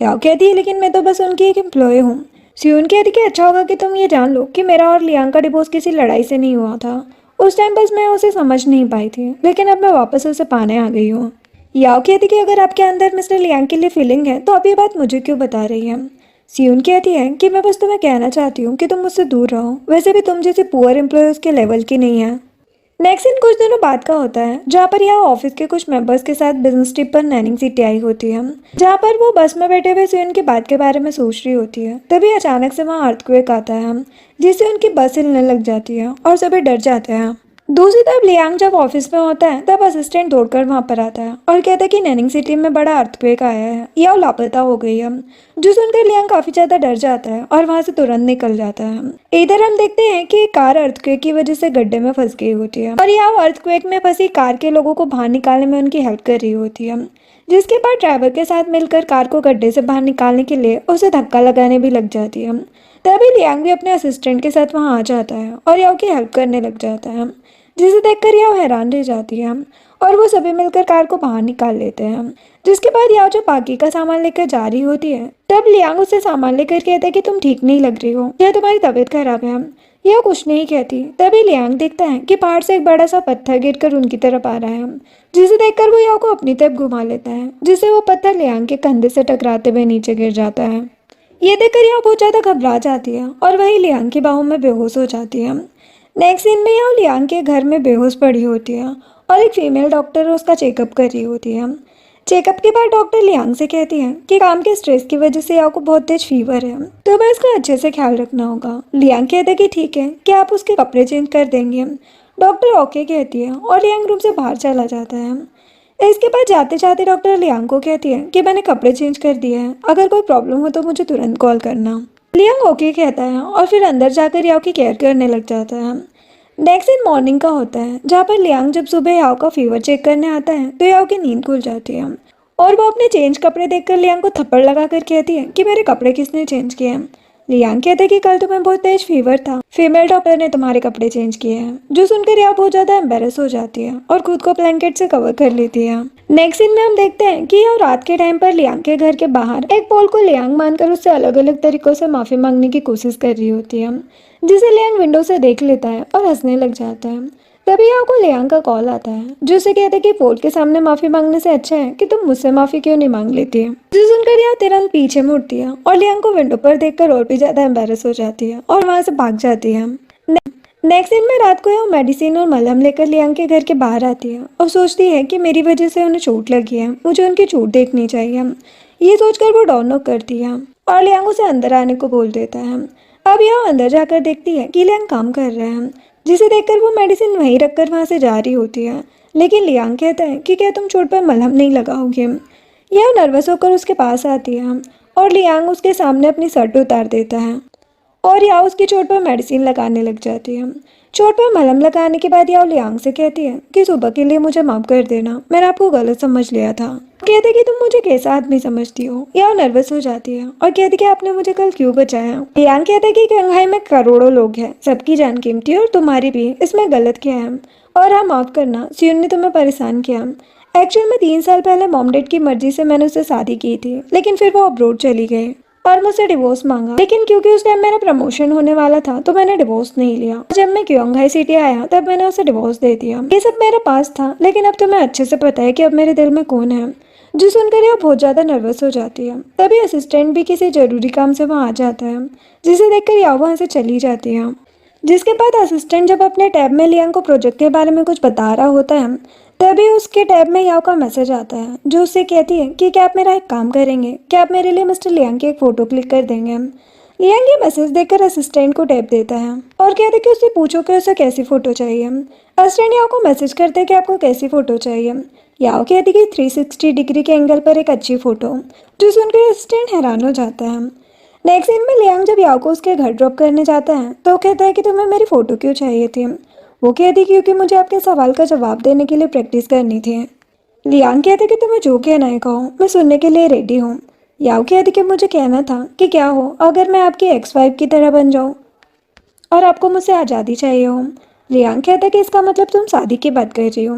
याओ कहती है लेकिन मैं तो बस उनकी एक एम्प्लॉय हूँ। सियोन कहती कि अच्छा होगा कि तुम ये जान लो कि मेरा और लियांग का डिवोर्स किसी लड़ाई से नहीं हुआ था। उस टाइम बस मैं उसे समझ नहीं पाई थी, लेकिन अब मैं वापस उसे पाने आ गई हूँ। याओ कहती कि अगर आपके अंदर मिस्टर लियांग के लिए फीलिंग है तो अब ये बात मुझे क्यों बता रही है? सियोन कहती है कि मैं बस तुम्हें कहना चाहती हूँ कि तुम मुझसे दूर रहो, वैसे भी तुम जैसे पुअर एम्प्लॉय उसके लेवल की नहीं है। नेक्स्ट सीन कुछ दिनों बाद का होता है जहाँ पर यह ऑफिस के कुछ मेंबर्स के साथ बिजनेस ट्रिप पर नैनिंग सिटी आई होती है, जहाँ पर वो बस में बैठे हुए सियोन की बात के बारे में सोच रही होती है। तभी अचानक से वहाँ अर्थक्वेक आता है जिससे उनकी बस हिलने लग जाती है और सभी डर जाते हैं। दूसरी तरफ लियांग जब ऑफिस में होता है तब असिस्टेंट दौड़कर वहां पर आता है और कहता है कि नैनिंग सिटी में बड़ा अर्थक्वेक आया है, या वो लापता हो गई है। जो सुनकर लियांग काफी ज्यादा डर जाता है और वहां से तुरंत निकल जाता है। इधर हम देखते हैं कि एक कार अर्थक्वेक की वजह से गड्ढे में फंस गई होती है और यह अर्थक्वेक में फंसी कार के लोगों को बाहर निकालने में उनकी हेल्प कर रही होती है, जिसके बाद ड्राइवर के साथ मिलकर कार को गड्ढे से बाहर निकालने के लिए उसे धक्का लगाने भी लग जाती है। तभी लियांग भी अपने असिस्टेंट के साथ वहाँ आ जाता है और याओ की हेल्प करने लग जाता है, जिसे देखकर याओ हैरान रह जाती है और वो सभी मिलकर कार को बाहर निकाल लेते हैं। जिसके बाद याओ जब बाकी का सामान लेकर जा रही होती है तब लियांग उससे सामान लेकर कहता है कि तुम ठीक नहीं लग रही हो, या तुम्हारी तबीयत खराब है। यह कुछ नहीं कहती। तभी लियांग देखता है कि पहाड़ से एक बड़ा सा पत्थर गिरकर उनकी तरफ आ रहा है, जिसे देखकर वो याओ को अपनी तरफ घुमा लेता है, जिससे वो पत्थर लियांग के कंधे से टकराते हुए नीचे गिर जाता है। ये देखकर याओ बहुत ज्यादा घबरा जाती है और वही लियांग की बाहों में बेहोश हो जाती है। नेक्स्ट सीन में याओ लियांग के घर में बेहोश पड़ी होती है और एक फीमेल डॉक्टर उसका चेकअप कर रही होती है। चेकअप के बाद डॉक्टर लियांग से कहती है कि काम के स्ट्रेस की वजह से याओ को बहुत तेज फीवर है, तो मैं इसका अच्छे से ख्याल रखना होगा। लियांग कहते कि ठीक है, कि आप उसके कपड़े चेंज कर देंगे? डॉक्टर ओके कहती है और लियांग रूम से बाहर चला जाता है। इसके बाद जाते जाते डॉक्टर लियांग को कहती है कि मैंने कपड़े चेंज कर दिए हैं, अगर कोई प्रॉब्लम हो तो मुझे तुरंत कॉल करना। लियांग ओके कहता है और फिर अंदर जाकर याओ की केयर करने लग जाता है। नेक्स्ट दिन मॉर्निंग का होता है जहाँ पर लियांग जब सुबह याओ का फीवर चेक करने आता है तो याओ की नींद खुल जाती है और वो अपने चेंज कपड़े देखकर लियांग को थप्पड़ लगाकर कहती है कि मेरे कपड़े किसने चेंज किए हैं? लियांग कहते हैं कि कल तुम्हें बहुत तेज फीवर था, फीमेल डॉक्टर ने तुम्हारे कपड़े चेंज किए हैं। जो सुनकर याओ बहुत ज्यादा एम्बेरस हो जाती है और खुद को ब्लैंकेट से कवर कर लेती है। नेक्स्ट सीन में हम देखते हैं कि याओ रात के टाइम पर लियांग के घर के बाहर एक पोल को लियांग मानकर उससे अलग अलग तरीकों से माफी मांगने की कोशिश कर रही होती है, जिसे लियांग विंडो से देख लेता है और हंसने लग जाता है। तभी याओ को लियांग का कॉल आता है जो उसे कहता है कि पोल के सामने माफी मांगने से अच्छा है कि तुम मुझसे माफी क्यों नहीं मांग लेती है। जो सुनकर याओ तुरंत पीछे मुड़ती है और लियांग को विंडो पर देखकर और भी ज्यादा एम्बेरस हो जाती है और वहां से भाग जाती है। नेक्स्ट दिन में रात को याओ मेडिसिन और मलहम लेकर लियांग के घर के बाहर आती है और सोचती है कि मेरी वजह से उन्हें चोट लगी है, मुझे उनकी चोट देखनी चाहिए। ये सोचकर वो डोर नॉक करती है और लियांग उसे अंदर आने को बोल देता है। अब याओ अंदर जाकर देखती है कि लियांग काम कर रहे हैं, जिसे देखकर वो मेडिसिन वहीं रखकर वहां से जा रही होती है। लेकिन लियांग कहता है कि क्या तुम चोट पर मलहम नहीं लगाओगे? याओ नर्वस होकर उसके पास आती है और लियांग उसके सामने अपनी शर्ट उतार देता है और याओ उसकी चोट पर मेडिसिन लगाने लग जाती है। चोट पर मलहम लगाने के बाद याओ लियांग से कहती है कि सुबह के लिए मुझे माफ कर देना, मैंने आपको गलत समझ लिया था। कहते कि तुम मुझे कैसा आदमी समझती हो? याओ नर्वस हो जाती है और कहती कि आपने मुझे कल क्यों बचाया? लियांग कहता है कि शंघाई में करोड़ों लोग हैं, सबकी जान कीमती है और तुम्हारी भी, इसमें गलत क्या है? और हाँ माफ करना, सियोन ने तुम्हें परेशान किया। एक्चुअल में 3 साल पहले मॉम डैड की मर्जी से मैंने उससे शादी की थी, लेकिन फिर वो अब्रोड चली गई और मुझसे डिवोर्स मांगा, लेकिन क्योंकि उस टाइम मेरा प्रमोशन होने वाला था तो मैंने डिवोर्स नहीं लिया। जब मैं क्योंघाई सिटी आया तब मैंने उसे डिवोर्स दे दिया। ये सब मेरे पास था, लेकिन अब तुम्हें अच्छे से पता है कि अब मेरे दिल में कौन है। जो सुनकर यह बहुत ज्यादा नर्वस हो जाती है। तभी असिस्टेंट भी किसी जरूरी काम से वहाँ आ जाता है, जिसे देखकर याओ वहाँ से चली जाती है। जिसके बाद असिस्टेंट जब अपने टैब में लियांग को प्रोजेक्ट के बारे में कुछ बता रहा होता है, तभी उसके टैब में याओ का मैसेज आता है जो उससे कहती है कि क्या आप मेरा एक काम करेंगे, क्या आप मेरे लिए मिस्टर लियांग की एक फ़ोटो क्लिक कर देंगे। लियांग ये मैसेज देखकर असिस्टेंट को टैब देता है और कहते हैं कि उससे पूछो कि उसे कैसी फ़ोटो चाहिए। असिस्टेंट याओ को मैसेज करते हैं कि आपको कैसी फ़ोटो चाहिए। याओ कहती है कि 360 डिग्री के एंगल पर एक अच्छी फ़ोटो, जो सुनकर असिस्टेंट हैरान हो जाता है। नेक्स्ट सीन में लियांग जब याओ को उसके घर ड्रॉप करने जाता है तो वो कहता है कि तुम्हें मेरी फ़ोटो क्यों चाहिए थी। वो कहती क्योंकि मुझे आपके सवाल का जवाब देने के लिए प्रैक्टिस करनी थी। लियांग कहते कि तुम्हें जो कहना है कहो, मैं सुनने के लिए रेडी हूँ। याओ कहती कि मुझे कहना था कि क्या हो अगर मैं आपकी एक्स वाइफ की तरह बन जाऊँ और आपको मुझसे आज़ादी चाहिए हो। लियांग कहता कि इसका मतलब तुम शादी की बात कर रही हो।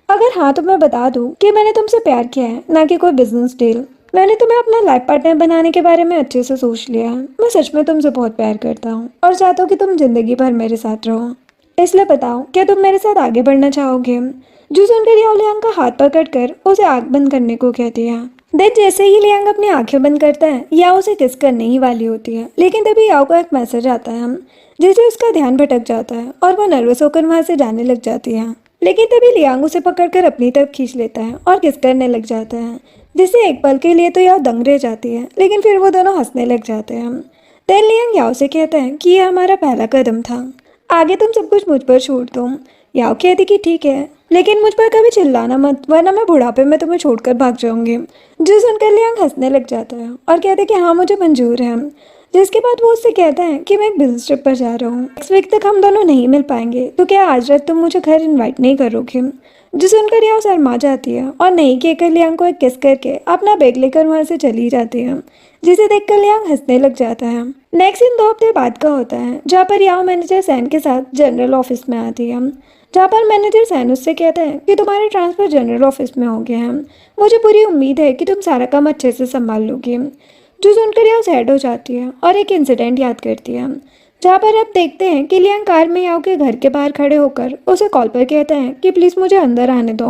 अगर हाँ तो मैं बता दूँ कि मैंने तुमसे प्यार किया है, ना कि कोई बिजनेस डील। मैंने तुम्हें अपना लाइफ पार्टनर बनाने के बारे में अच्छे से सोच लिया है। मैं सच में तुमसे बहुत प्यार करता हूँ और चाहता हूँ कि तुम जिंदगी भर मेरे साथ रहो। इसलिए बताओ क्या तुम मेरे साथ आगे बढ़ना चाहोगे। जो सुनकर याओ लियांग का हाथ पकड़कर उसे आंख बंद करने को कहती है। देन जैसे ही लियांग अपनी आंखें बंद करता है याओ उसे किस करने ही वाली होती है, लेकिन तभी याओ का एक मैसेज आता है जिससे उसका ध्यान भटक जाता है और वो नर्वस होकर वहां से जाने लग जाती है। लेकिन तभी लियांग उसे पकड़कर अपनी तरफ खींच लेता है और किस करने लग जाता है, जिससे एक पल के लिए तो याओ दंग रह जाती है, लेकिन फिर वो दोनों हंसने लग जाते हैं। देन लियांग याओ से कहता है कि यह हमारा पहला कदम था, आगे तुम सब कुछ मुझ पर छोड़ दो। याओ कहती कि ठीक है, लेकिन मुझ पर कभी चिल्लाना मत, वरना मैं बुढ़ापे में तुम्हें छोड़कर भाग जाऊंगी। जो सुनकर लियांग हंसने लग जाता है और कहते कि हाँ मुझे मंजूर है। जिसके बाद वो उससे कहता है कि मैं एक बिजनेस ट्रिप पर जा रहा हूँ, नेक्स्ट वीक तक हम दोनों नहीं मिल पाएंगे, तो क्या आज रात तुम मुझे घर इन्वाइट नहीं करोगे। जो सुनकर याओ शर्मा जाती है और नहीं कहकर लियांग को एक किस करके अपना बैग लेकर वहाँ से चली जाती है, जिसे देखकर लियांग हंसने लग जाता है। नेक्स्ट दिन 2 हफ्ते बाद का होता है, जहाँ पर याओ मैनेजर सैन के साथ जनरल ऑफिस में आती है, जहाँ पर मैनेजर सैन उससे कहता है कि तुम्हारे ट्रांसफ़र जनरल ऑफिस में हो गया है, मुझे पूरी उम्मीद है कि तुम सारा काम अच्छे से संभाल लोगी। जो सुनकर याओ सैड हो जाती है और एक इंसिडेंट याद करती है, जहाँ पर आप देखते हैं कि लियांग कार में याओ के घर के बाहर खड़े होकर उसे कॉल पर कहता है कि प्लीज़ मुझे अंदर आने दो,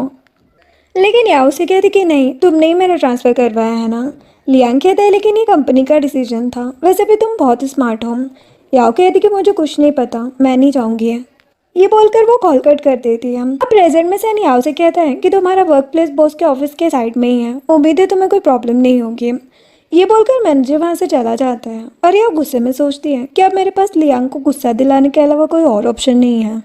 लेकिन याओ से कहती कि नहीं तुमने ही मेरा ट्रांसफ़र करवाया है ना। लियांग कहता है लेकिन ये कंपनी का डिसीजन था, वैसे भी तुम बहुत स्मार्ट हो। याओ कहती कि मुझे कुछ नहीं पता, मैं नहीं जाऊँगी। ये बोलकर वो कॉल कट कर देती है। अब प्रेजेंट में सैन याओ से कहता है कि तुम्हारा वर्क प्लेस बॉस के ऑफिस के साइड में ही है, उम्मीद है तुम्हें कोई प्रॉब्लम नहीं होगी। ये बोलकर मैनेजर वहाँ से चला जाता है और यह गुस्से में सोचती है कि अब मेरे पास लियांग को गुस्सा दिलाने के अलावा कोई और ऑप्शन नहीं है।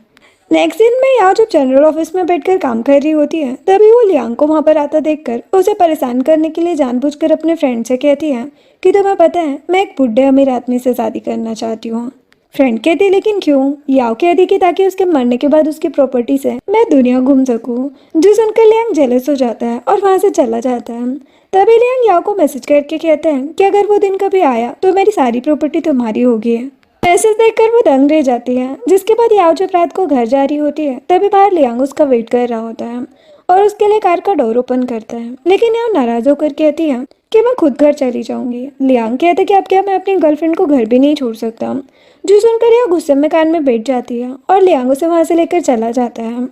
नेक्स्ट दिन में याओ जब जनरल ऑफिस में बैठकर काम कर रही होती है, तभी वो लियांग को वहाँ पर आता देखकर उसे परेशान करने के लिए जानबूझकर अपने फ्रेंड से कहती है कि तुम्हें पता है मैं एक बुढ़े अमीर आदमी से शादी करना चाहती हूँ। फ्रेंड कहती लेकिन क्यों। याओ कहती कि ताकि उसके मरने के बाद उसकी प्रॉपर्टी से मैं दुनिया घूम सकूं। जो सुनकर लियांग जेलस हो जाता है और वहां से चला जाता है। तभी लियांग याओ को मैसेज करके कहता है कि अगर वो दिन कभी आया तो मेरी सारी प्रॉपर्टी तुम्हारी होगी। मैसेज देखकर वो दंग रह जाती है। जिसके बाद याओ जब रात को घर जा रही होती है तभी बाहर लियांग उसका वेट कर रहा होता है और उसके लिए कार का डोर ओपन करता है, लेकिन याओ नाराज होकर कहती है कि मैं खुद घर चली जाऊंगी। लियांग कहते कि अब क्या मैं अपनी गर्लफ्रेंड को घर भी नहीं छोड़ सकता। जो सुनकर याओ गुस्से में कार में बैठ जाती है और लियांग उसे वहां से लेकर चला जाता है।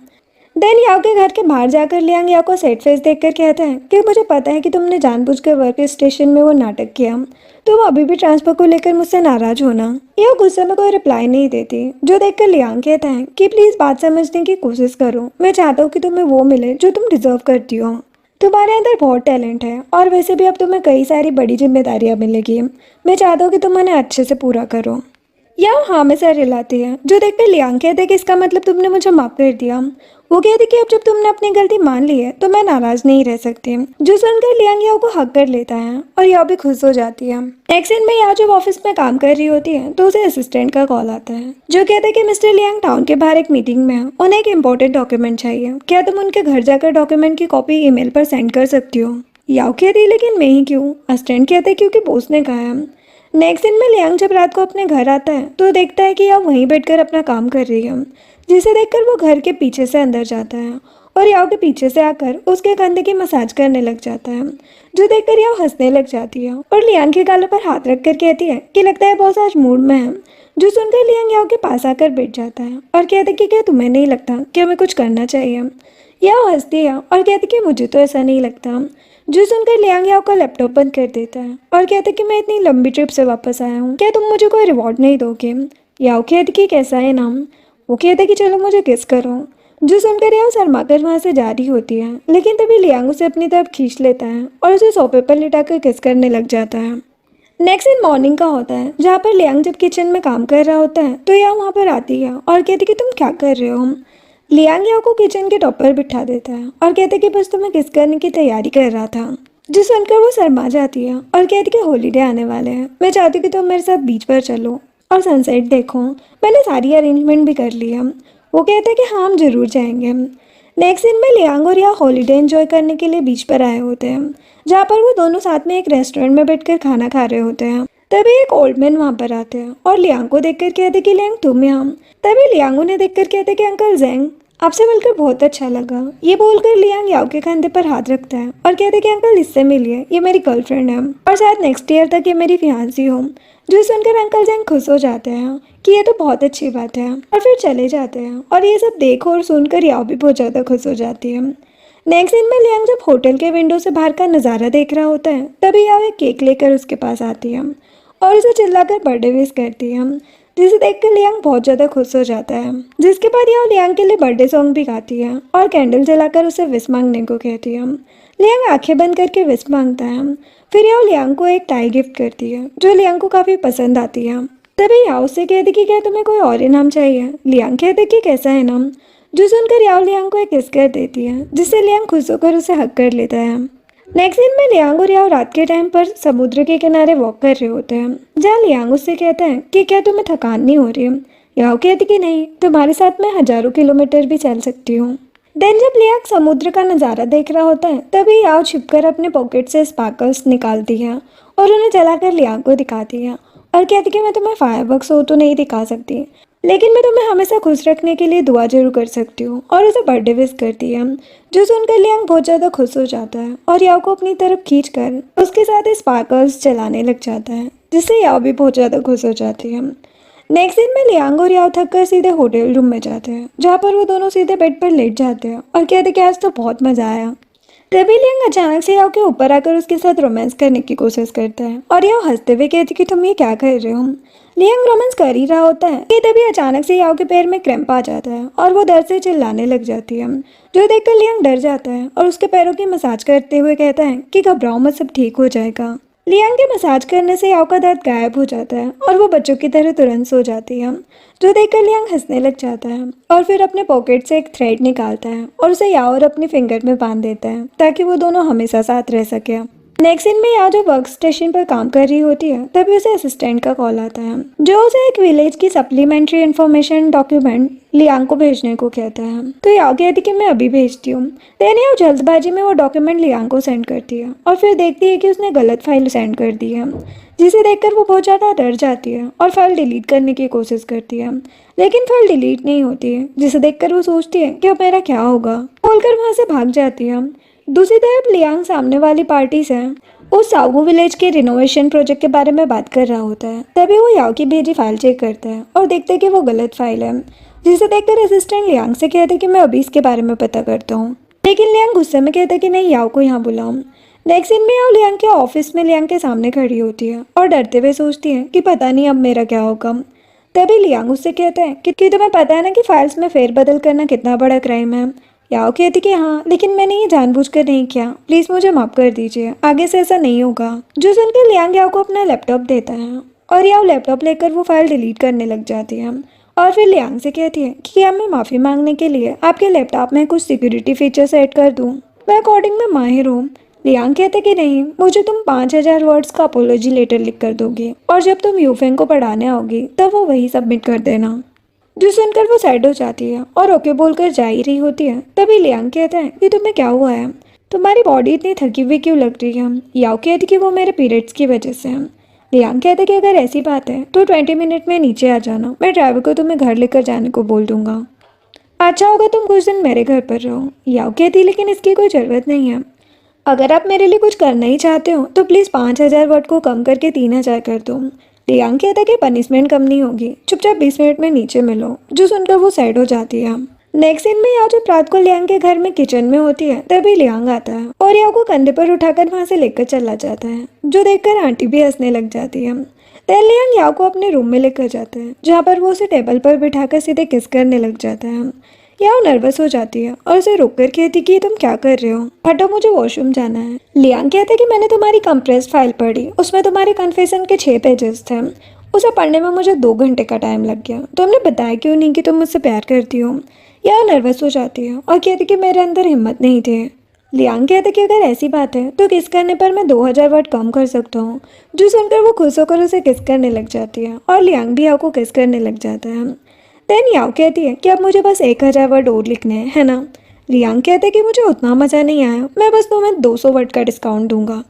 देन याओ के घर के बाहर जाकर लियांग याओ को सेट फेस देखकर कहता है कि मुझे पता है कि तुमने जानबूझकर वर्क स्टेशन में वो नाटक किया, तुम अभी भी ट्रांसफर को लेकर मुझसे नाराज होना। याओ गुस्से में कोई रिप्लाई नहीं देती। जो देखकर लियांग कहता है कि प्लीज बात समझने की कोशिश करो, मैं चाहता हूँ कि तुम्हें वो मिले जो तुम डिजर्व करती हो। तुम्हारे अंदर बहुत टैलेंट है और वैसे भी अब तुम्हें कई सारी बड़ी जिम्मेदारियां मिलेगी, मैं चाहता हूँ कि तुम उन्हें अच्छे से पूरा करो। याओ हाँ में सर हिलाती है। जो देखकर लियांग कहते कि इसका मतलब तुमने मुझे माफ कर दिया। वो कहती कि अब जब तुमने अपनी गलती मान ली है तो मैं नाराज नहीं रह सकती। जो सुनकर लियांग याओ को हक कर लेता है और याओ भी खुश हो जाती है। नेक्स्ट दिन में याओ जब ऑफिस में काम कर रही होती है तो उसे असिस्टेंट का कॉल आता है, जो कहता है कि मिस्टर लियांग टाउन के बाहर एक मीटिंग में है, उन्हें एक इम्पोर्टेंट डॉक्यूमेंट चाहिए, क्या तुम उनके घर जाकर डॉक्यूमेंट की कॉपी ईमेल पर सेंड कर सकती हो। याओ कहती लेकिन मैं ही क्यों। असिस्टेंट कहते क्योंकि बॉस ने कहा है। नेक्स्ट दिन में लियांग जब रात को अपने घर आता है तो देखता है कि याओ वहीं बैठकर अपना काम कर रही है, जिसे देखकर वो घर के पीछे से अंदर जाता है और याओ के पीछे से आकर उसके कंधे की मसाज करने लग जाता है, जो देखकर याओ हंसने लग जाती है और लियांग के गालों पर हाथ रखकर कहती है कि लगता है बॉस आज मूड में है। जो सुनकर लियांग याओ के पास आकर बैठ जाता है और कहता है कि क्या तुम्हें नहीं लगता कि हमें कुछ करना चाहिए। याओ हंसती है और कहती कि मुझे तो ऐसा नहीं लगता। जो सुनकर लियांग याओ का लैपटॉप बंद कर देता है और कहता है कि मैं इतनी लंबी ट्रिप से वापस आया हूँ, क्या तुम मुझे कोई रिवॉर्ड नहीं दोगे। याओ कहती कि कैसा है नाम। वो कहता है कि चलो मुझे किस करो। जो सुनकर याओ शर्मा कर वहाँ से जा रही होती है, लेकिन तभी लियांग उसे अपनी तरफ खींच लेता है और उसे सोफे पर लिटाकर किस करने लग जाता है। नेक्स्ट दिन मॉर्निंग का होता है, जहाँ पर लियांग जब किचन में काम कर रहा होता है तो याओ वहाँ पर आती है और कहती कि तुम क्या कर रहे हो। लियांग याओ को किचन के टॉप पर बिठा देता है और कहते कि बस तुम्हें किस करने की तैयारी कर रहा था। जो सुनकर वो शर्मा जाती है और कहती कि हॉलीडे आने वाले हैं, मैं चाहती हूँ कि तुम मेरे साथ बीच पर चलो और सनसेट देखो, मैंने सारी अरेंजमेंट भी कर ली है। वो कहते हैं कि हाँ हम जरूर जाएंगे। नेक्स्ट दिन में लियांग और याओ हॉलीडे एंजॉय करने के लिए बीच पर आए होते हैं, जहाँ पर वो दोनों साथ में एक रेस्टोरेंट में बैठकर खाना खा रहे होते हैं। तभी एक ओल्ड मैन वहाँ पर आते हैं और लियांग को देखकर कहते कि लियांग तुम यहाँ। तभी लियांग उन्हें देखकर कहते कि अंकल जेंग, आपसे मिलकर बहुत अच्छा लगा। ये बोलकर लियांग याओ के कंधे पर हाथ रखता है और कहते कि अंकल इससे मिलिए, ये मेरी गर्लफ्रेंड है और शायद नेक्स्ट ईयर तक ये मेरी फियांसी हो। जो सुनकर अंकल जेंग खुश हो जाते हैं कि ये तो बहुत अच्छी बात है और फिर चले जाते हैं। और ये सब देखो और सुनकर याओ भी बहुत ज़्यादा खुश हो जाती है। नेक्स्ट दिन में लियांग जब होटल के विंडो से बाहर का नज़ारा देख रहा होता है, तभी याओ एक केक लेकर उसके पास आती है और उसे चिल्लाकर बर्थडे विश करती है, जिसे देखकर लियांग बहुत ज़्यादा खुश हो जाता है। जिसके बाद याओ लियांग के लिए बर्थडे सॉन्ग भी गाती है और कैंडल जलाकर उसे विश मांगने को कहती है। लियांग आंखें बंद करके विश मांगता है। फिर याओ लियांग को एक टाई गिफ्ट करती है, जो लियांग को काफ़ी पसंद आती है। तभी याओ से कहती कि क्या तुम्हें कोई और इनाम चाहिए। लियांग कहते कि कैसा इनाम। जो सुनकर याओ लियांग को एक किस कर देती है, जिससे लियांग खुश होकर उसे हक कर लेता है। नेक्स्ट दिन में लियांग और याओ रात के टाइम पर समुद्र के किनारे वॉक कर रहे होते हैं, जहाँ लियांग उससे कहता है कि क्या तुम्हें थकान नहीं हो रही है। याओ कहती कि नहीं, तुम्हारे साथ मैं हजारों किलोमीटर भी चल सकती हूँ। देन जब लियांग समुद्र का नज़ारा देख रहा होता है, तभी याओ छिपकर अपने पॉकेट से स्पार्कल्स निकालती है और उन्हें जलाकर लियांग को दिखाती है और कहती कि मैं तुम्हें फायरवर्क्स हो तो नहीं दिखा सकती, लेकिन मैं तुम्हें हमेशा खुश रखने के लिए दुआ जरूर कर सकती हूँ, और उसे बर्थडे विश करती है। जो सुनकर लियांग बहुत ज़्यादा खुश हो जाता है और याओ को अपनी तरफ खींचकर उसके साथ स्पार्कल्स चलाने लग जाता है, जिससे याओ भी बहुत ज़्यादा खुश हो जाती है। नेक्स्ट दिन में लियांग और याओ थककर सीधे होटल रूम में जाते हैं, जहाँ पर वो दोनों सीधे बेड पर लेट जाते हैं और कहते कि आज तो बहुत मज़ा आया। तभी लियांग अचानक से याओ के ऊपर आकर उसके साथ रोमांस करने की कोशिश करता है और याओ हंसते हुए कहती कि तुम ये क्या कर रहे हो। लियांग रोमांस कर ही रहा होता है कि तभी अचानक से याओ के पैर में क्रैम्प आ जाता है और वो दर्द से चिल्लाने लग जाती है, जो देखकर लियांग डर जाता है और उसके पैरों की मसाज करते हुए कहता है कि घबराओ मत, सब ठीक हो जाएगा। लियांग के मसाज करने से याओ का दर्द गायब हो जाता है और वो बच्चों की तरह तुरंत सो जाती है, जो देखकर लियांग हंसने लग जाता है और फिर अपने पॉकेट से एक थ्रेड निकालता है और उसे याओ और अपनी फिंगर में बांध देता है, ताकि वो दोनों हमेशा साथ रह सके। नेक्स्ट दिन में याओ जब वर्क स्टेशन पर काम कर रही होती है, तभी उसे असिस्टेंट का कॉल आता है, जो उसे एक विलेज की सप्लीमेंट्री इन्फॉर्मेशन डॉक्यूमेंट लियांग को भेजने को कहता है। तो याओ कहती कि मैं अभी भेजती हूँ। देन याओ जल्दबाजी में वो डॉक्यूमेंट लियांग को सेंड करती है और फिर देखती है कि उसने गलत फाइल सेंड कर दी है, जिसे देखकर वो बहुत ज़्यादा डर जाती है और फाइल डिलीट करने की कोशिश करती है, लेकिन फाइल डिलीट नहीं होती है, जिसे देखकर वो सोचती है कि अब मेरा क्या होगा, बोलकर वहाँ से भाग जाती है। दूसरी तरफ लियांग सामने वाली पार्टी से उस सागू विलेज के रिनोवेशन प्रोजेक्ट के बारे में बात कर रहा होता है। तभी वो याओ की भेजी फाइल चेक करता है और देखते हैं कि वो गलत फाइल है, जिसे देखकर असिस्टेंट लियांग से कहते कि मैं अभी इसके बारे में पता करता हूँ, लेकिन लियांग गुस्से में कहता कि नहीं, याओ को यहाँ बुलाओ। नेक्स्ट दिन में याओ लियांग के ऑफिस में लियांग के सामने खड़ी होती है और डरते हुए सोचती है कि पता नहीं अब मेरा क्या होगा। तभी लियांग उससे कहता है कि तुम्हें पता है ना कि फाइल्स में फेरबदल करना कितना बड़ा क्राइम है। याओ कहती कि हाँ, लेकिन मैंने ये जानबूझकर नहीं किया, प्लीज़ मुझे माफ़ कर दीजिए, आगे से ऐसा नहीं होगा। जो सुनकर लियांग याओ को अपना लैपटॉप देता है और याओ लैपटॉप लेकर वो फाइल डिलीट करने लग जाती है और फिर लियांग से कहती है कि क्या मैं माफ़ी मांगने के लिए आपके लैपटॉप में कुछ सिक्योरिटी फीचर्स ऐड कर दूँ, मैं कोडिंग में माहिर हूँ। लियांग कहते कि नहीं, मुझे तुम 5000 वर्ड्स का अपोलॉजी लेटर लिख कर दोगे और जब तुम यूफेंग को पढ़ाने आओगी तब वो वही सबमिट कर देना। जो सुनकर वो सैड हो जाती है और ओके बोलकर जा ही रही होती है। तभी लियांग कहता है कि तुम्हें क्या हुआ है, तुम्हारी बॉडी इतनी थकी हुई क्यों लग रही है। याओ कहती कि वो मेरे पीरियड्स की वजह से है। लियांग कहते कि अगर ऐसी बात है तो 20 मिनट में नीचे आ जाना, मैं ड्राइवर को तुम्हें घर लेकर जाने को बोल दूंगा। अच्छा होगा तुम कुछ दिन मेरे घर पर रहो, याओ कहती, लेकिन इसकी कोई ज़रूरत नहीं है। अगर आप मेरे लिए कुछ करना ही चाहते हो तो प्लीज़ 5,000 वर्ड को कम करके 3,000 कर दो। लियांग कहता कि पनिशमेंट कम नहीं होगी, चुपचाप 20 मिनट में नीचे मिलो। जो सुनकर वो सैड हो जाती है। नेक्स्ट सीन में याओ जब रात को लियांग के घर में किचन में होती है तभी लियांग आता है और याओ को कंधे पर उठाकर वहाँ से लेकर चला जाता है, जो देखकर आंटी भी हंसने लग जाती है। देन लियांग याओ को अपने रूम में लेकर जाता है जहाँ पर वो उसे टेबल पर बिठाकर सीधे किस करने लग जाता है। याओ नर्वस हो जाती है और उसे रोक कर कहती कि तुम क्या कर रहे हो, हटो, मुझे वॉशरूम जाना है। लियांग कहते कि मैंने तुम्हारी कंप्रेस्ड फाइल पढ़ी, उसमें तुम्हारे कन्फेशन के 6 पेजेस थे। उसे पढ़ने में मुझे 2 घंटे का टाइम लग गया। तुमने बताया क्यों नहीं कि तुम मुझसे प्यार करती हो। याओ नर्वस हो जाती है और कहती कि मेरे अंदर हिम्मत नहीं थी। लियांग कहते कि अगर ऐसी बात है तो किस करने पर मैं 2,000 वर्ड कम कर सकता हूँ। जो सुनकर वो खुश होकर उसे किस करने लग जाती है और लियांग भी याओ को किस करने लग जाता है। देन याओ कहती है कि अब मुझे बस 1,000 वर्ड और लिखने हैं, है ना। लियांग कहते हैं कि मुझे उतना मज़ा नहीं आया, मैं बस तुम्हें 200 वर्ड का डिस्काउंट दूंगा।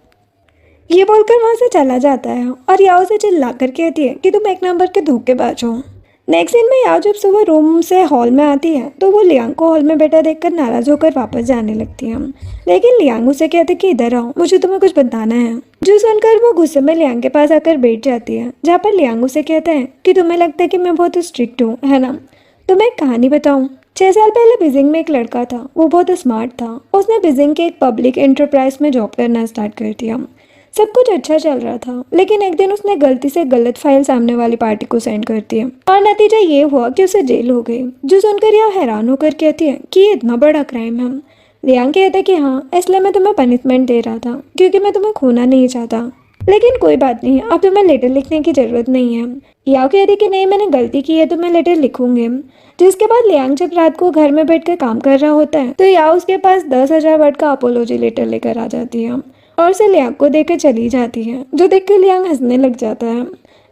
ये बोलकर वहाँ से चला जाता है और याओ से चिल्ला कर कहती है कि तुम एक नंबर के धोखेबाज हो। नेक्स्ट दिन में याओ जब सुबह रूम से हॉल में आती है तो वो लियांग को हॉल में बैठा देखकर नाराज होकर वापस जाने लगती है, लेकिन लियांग उसे कहते कि इधर आओ, मुझे तुम्हें कुछ बताना है। जो सुनकर वो गुस्से में लियांग के पास आकर बैठ जाती है, जहाँ पर लियांग उसे कहता है कि तुम्हें लगता है कि मैं बहुत स्ट्रिक्ट हूँ, है ना। तुम्हें एक कहानी बताऊँ। 6 साल पहले बीजिंग में एक लड़का था, वो बहुत स्मार्ट था। उसने बीजिंग के एक पब्लिक एंटरप्राइज में जॉब करना स्टार्ट कर दिया। सब कुछ अच्छा चल रहा था, लेकिन एक दिन उसने गलती से गलत फाइल सामने वाली पार्टी को सेंड कर दी और नतीजा ये हुआ कि उसे जेल हो गई। जो सुनकर यह हैरान होकर कहती है कि ये इतना बड़ा क्राइम है। लियांग कहता है कि हाँ, इसलिए मैं तुम्हें पनिशमेंट दे रहा था, क्योंकि मैं तुम्हें खोना नहीं चाहता। लेकिन कोई बात नहीं, अब तुम्हें लेटर लिखने की जरूरत नहीं है। याओ कहती कि नहीं, मैंने गलती की है तो मैं लेटर लिखूंगी। जिसके बाद लियांग जब रात को घर में बैठकर काम कर रहा होता है तो याओ उसके पास 10,000 वर्ड का अपोलॉजी लेटर लेकर आ जाती है और उसे लियांग को देकर चली जाती है, जो देखकर लियांग हंसने लग जाता है।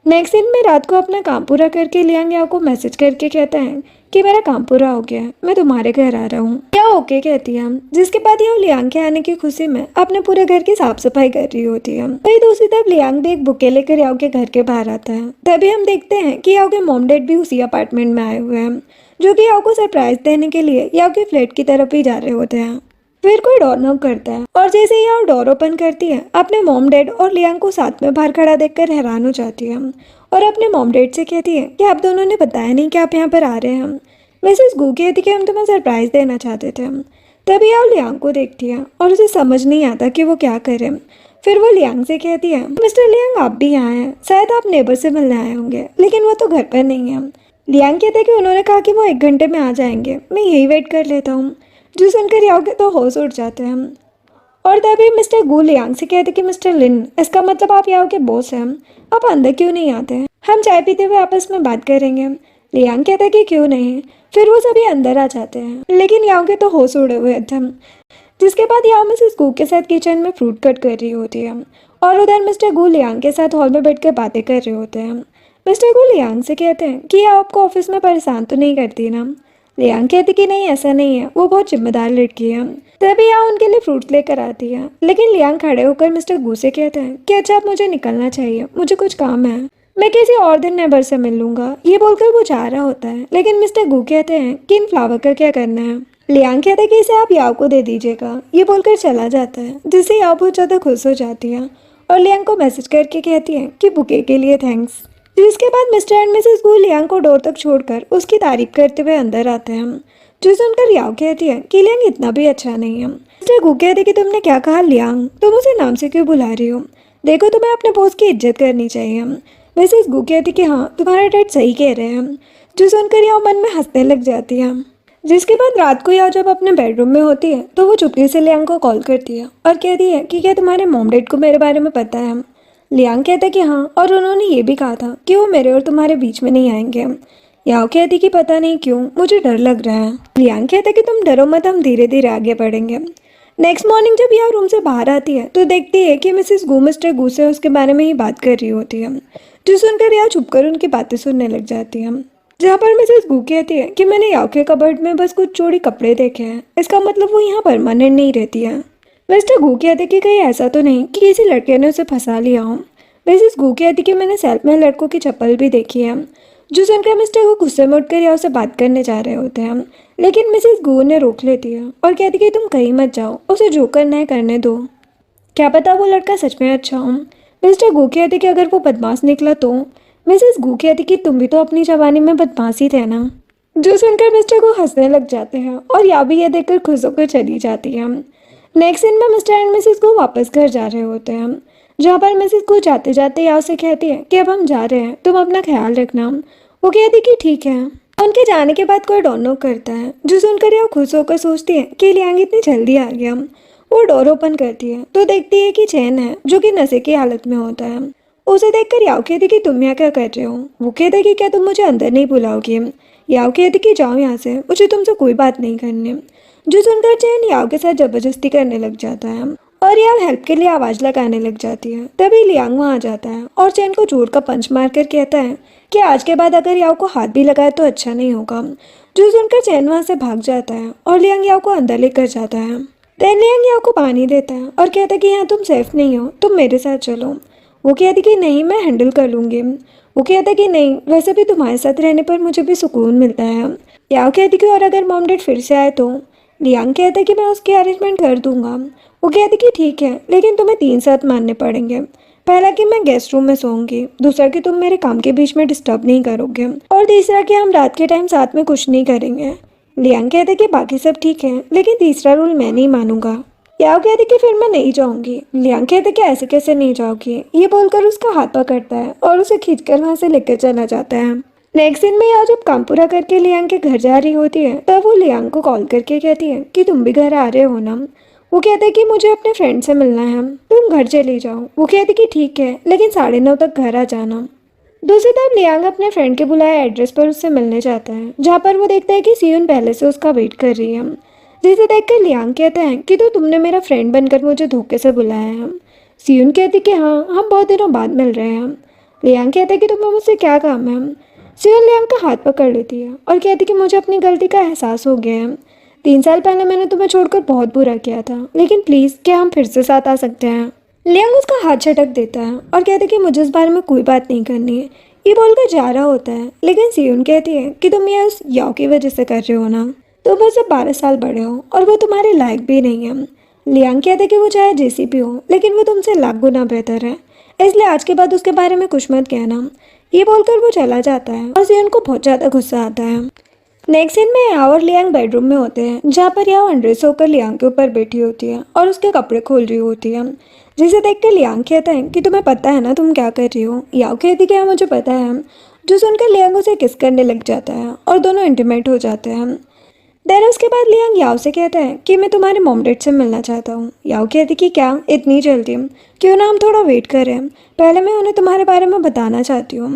नेक्स्ट दिन में रात को अपना काम पूरा करके लियांग याओ को मैसेज करके कहता है कि मेरा काम पूरा हो गया है, मैं तुम्हारे घर आ रहा हूँ। याओ ओके कहती है। जिसके बाद याओ लियांग के आने की खुशी में अपने पूरे घर की साफ सफाई कर रही होती है। वही दूसरी तरफ लियांग भी एक बुके लेकर याओ के घर के बाहर आता है। तभी हम देखते हैं कि याओ के मॉम डैड भी उसी अपार्टमेंट में आए हुए हैं, जो कि याओ को सरप्राइज देने के लिए याओ के फ्लैट की तरफ ही जा रहे होते हैं। फिर कोई डोर नॉक करता है और जैसे ही याओ डोर ओपन करती है अपने मॉम डैड और लियांग को साथ में बाहर खड़ा देखकर हैरान हो जाती है और अपने मॉम डैड से कहती है कि आप दोनों ने बताया नहीं कि आप यहाँ पर आ रहे हैं। मिसेस गू कहती कि हम तुम्हें सरप्राइज देना चाहते थे। तभी याओ लियांग को देखती है और उसे समझ नहीं आता कि वो क्या करे। फिर वो लियांग से कहती है, मिस्टर लियांग आप भी यहाँ हैं, शायद आप नेबर से मिलने आए होंगे, लेकिन वो तो घर पर नहीं है। लियांग कहते कि उन्होंने कहा कि वो 1 घंटे में आ जाएंगे, मैं यही वेट कर लेता हूँ। जो सुनकर याओ के तो होश उड़ जाते हैं। और तभी मिस्टर गू लियांग से कहते कि मिस्टर लिन, इसका मतलब आप याओ के बॉस हैं, आप अंदर क्यों नहीं आते हैं, हम चाय पीते हुए आपस में बात करेंगे। लियांग कहता है कि क्यों नहीं। फिर वो सभी अंदर आ जाते हैं, लेकिन याओ के तो होश उड़े हुए थे। जिसके बाद याओ मिसेस गू के साथ किचन में फ्रूट कट कर रही होती है और उधर मिस्टर गू लियांग के साथ हॉल में बैठकर बातें कर रहे होते हैं। मिस्टर गू लियांग से कहते हैं कि याओ आपको ऑफिस में परेशान तो नहीं करती ना। लियांग कहती कि नहीं, ऐसा नहीं है, वो बहुत जिम्मेदार लड़की है। तभी याओ उनके लिए फ्रूट्स लेकर आती है, लेकिन लियांग खड़े होकर मिस्टर गू से कहते हैं कि अच्छा अब मुझे निकलना चाहिए, मुझे कुछ काम है, मैं किसी और दिन नेबर से मिल लूंगा। ये बोलकर वो जा रहा होता है, लेकिन मिस्टर गू कहते हैं कि इन फ्लावर का क्या करना है। लियांग कहता है कि इसे आप याओ को दे दीजिएगा। ये बोलकर चला जाता है, जिससे याओ बहुत ज़्यादा खुश हो जाती है और लियांग को मैसेज करके कहती है कि बुके के लिए थैंक्स। जिसके बाद Mr and Mrs Gu Liang को डोर तक छोड़कर उसकी तारीफ करते हुए अंदर आते हैं। जो सुनकर याओ कहती है कि लियांग इतना भी अच्छा नहीं है। मिस्टर गू कहते कि तुमने क्या कहा लियांग, तुम उसे नाम से क्यों बुला रही हो, देखो तुम्हें अपने बॉस की इज्जत करनी चाहिए। मिसेस गू कहती कि हाँ, तुम्हारा डैड सही कह रहे हैं। जो सुनकर याओ मन में हंसने लग जाती है। जिसके बाद रात को याओ जब अपने बेडरूम में होती है तो वो चुपके से लियांग को कॉल करती है और कहती है कि क्या तुम्हारे मॉम डैड को मेरे बारे में पता है। लियांग कहता है कि हाँ, और उन्होंने ये भी कहा था कि वो मेरे और तुम्हारे बीच में नहीं आएंगे। याओ कहती कि पता नहीं क्यों मुझे डर लग रहा है। लियांग कहता है कि तुम डरो मत, हम धीरे धीरे आगे बढ़ेंगे। नेक्स्ट मॉर्निंग जब याओ रूम से बाहर आती है तो देखती है कि मिसेस गू मिस्टर गू से उसके बारे में ही बात कर रही होती है। जो सुनकर याओ छुपकर उनकी बातें सुनने लग जाती है, जहाँ पर मिसेस गू कहती है कि मैंने याओ के कबर्ड में बस कुछ जोड़ी कपड़े देखे हैं, इसका मतलब वो यहाँ परमानेंट नहीं रहती है। मिस्टर गू कहते कि कहीं ऐसा तो नहीं कि किसी लड़के ने उसे फंसा लिया हो। मिसेस गू कहती कि मैंने सेल्फ में लड़कों की चप्पल भी देखी है। जो सुनकर मिस्टर गु गुस्से में उठकर याओ से बात करने जा रहे होते हैं, लेकिन मिसेस गु ने रोक लेती है और कहती कि तुम कहीं मत जाओ, उसे जो करना है करने दो, क्या पता वो लड़का सच में अच्छा हो। मिस्टर गु कहते कि अगर वो बदमाश निकला तो। मिसेस गु कहती कि तुम भी तो अपनी जवानी में बदमाश ही थे ना। जो सुनकर मिस्टर गु हंसने लग जाते हैं और या भी ये देखकर खुश होकर चली जाती है। नेक्स्ट सीन में मिस्टर एंड मिसेस गु वापस घर जा रहे होते हैं, जहाँ पर मिसेस गु जाते जाते याओ से कहती है कि अब हम जा रहे हैं, तुम अपना ख्याल रखना। वो कहती कि ठीक है। उनके जाने के बाद कोई डोर नॉक करता है, जो सुनकर याओ खुश होकर सोचती है कि लियांग इतनी जल्दी आ गया। वो डोर ओपन करती है तो देखती है कि चैन है, जो कि नशे की हालत में होता है। उसे देखकर याओ कहती कि तुम यहाँ क्या कर रहे हो। वो कहते कि क्या तुम मुझे अंदर नहीं बुलाओगे। याओ कहती कि जाओ यहाँ से, मुझे तुमसे कोई बात नहीं करनी। जो सुनकर चैन याओ के साथ जबरदस्ती करने लग जाता है और याओ हेल्प के लिए आवाज़ लगाने लग जाती है। तभी लियांग वहाँ आ जाता है और चैन को जोर का पंच मारकर कहता है कि आज के बाद अगर याओ को हाथ भी लगाए तो अच्छा नहीं होगा। जो सुनकर चैन वहाँ से भाग जाता है और लियांग याओ को अंदर लेकर जाता है। देन लियांग याओ को पानी देता है और कहता है कि यहाँ तुम सेफ नहीं हो, तुम मेरे साथ चलो। वो कहती कि नहीं, मैं हैंडल कर लूँगी। वो कहता कि नहीं, वैसे भी तुम्हारे साथ रहने पर मुझे भी सुकून मिलता है। याओ कहती कि और अगर मॉम डैड फिर से आए तो। लियांग कहता है कि मैं उसकी अरेंजमेंट कर दूंगा। वो कहती कि ठीक है, लेकिन तुम्हें 3 शर्त मानने पड़ेंगे। पहला कि मैं गेस्ट रूम में सोऊंगी, दूसरा कि तुम मेरे काम के बीच में डिस्टर्ब नहीं करोगे, और तीसरा कि हम रात के टाइम साथ में कुछ नहीं करेंगे। लियांग कहते कि बाकी सब ठीक है, लेकिन तीसरा रूल मैं नहीं मानूंगा। याओ कहते कि फिर मैं नहीं जाऊंगी। लियांग कहते कि ऐसे कैसे नहीं जाओगी। ये बोलकर उसका हाथ पकड़ता है और उसे खींचकर वहां से लेकर चला जाता है। नेक्स्ट दिन में याओ जब काम पूरा करके लियांग के घर जा रही होती है, तब वो लियांग को कॉल करके कहती है कि तुम भी घर आ रहे हो ना। वो कहते हैं कि मुझे अपने फ्रेंड से मिलना है, तुम घर चली जाओ। वो कहती कि ठीक है, लेकिन 9:30 तक घर आ जाना। दूसरी तरफ लियांग अपने फ्रेंड के बुलाए एड्रेस पर उससे मिलने जाता है, जहाँ पर वो देखता है कि सियुन पहले से उसका वेट कर रही है। जिसे देखकर लियांग कहता है कि तो तुमने मेरा फ्रेंड बनकर मुझे धोखे से बुलाया है। सियुन कहती कि हाँ, हम बहुत दिनों बाद मिल रहे हैं। लियांग कहता है कि तुम्हें मुझसे क्या काम है। सियुन लियांग का हाथ पकड़ लेती है और कहती कि मुझे अपनी गलती का एहसास हो गया है। 3 साल पहले मैंने तुम्हें छोड़कर बहुत बुरा किया था, लेकिन प्लीज़ क्या हम फिर से साथ आ सकते हैं। लियांग उसका हाथ झटक देता है और कहते कि मुझे इस बारे में कोई बात नहीं करनी है। ये बोलकर जा रहा होता है, लेकिन सियुन कहती है कि तुम ये उस याओ की वजह से कर रहे हो ना, तुम मुझसे 12 साल बड़े हो और वो तुम्हारे लायक भी नहीं है। लियांग कहते कि वो चाहे जैसी भी हो, लेकिन वो तुमसे लाख गुना बेहतर है, इसलिए आज के बाद उसके बारे में कुछ मत कहना। ये बोलकर वो चला जाता है और सियुन को बहुत ज़्यादा गुस्सा आता है। नेक्स्ट सीन में याओ और लियांग बेडरूम में होते हैं, जहाँ पर याओ अनड्रेस होकर लियांग के ऊपर बैठी होती है और उसके कपड़े खोल रही होती है। जिसे देखकर लियांग कहता है कि तुम्हें पता है ना तुम क्या कर रही हो। याओ कहती कि हाँ, मुझे पता है। जो सुनकर लियांग उसे किस करने लग जाता है और दोनों इंटीमेट हो जाते हैं। देन उसके बाद लियांग याओ से कहता है कि मैं तुम्हारे मॉम डैड से मिलना चाहता हूँ। याओ कहती कि क्या इतनी जल्दी, क्यों ना हम थोड़ा वेट करें, पहले मैं उन्हें तुम्हारे बारे में बताना चाहती हूँ।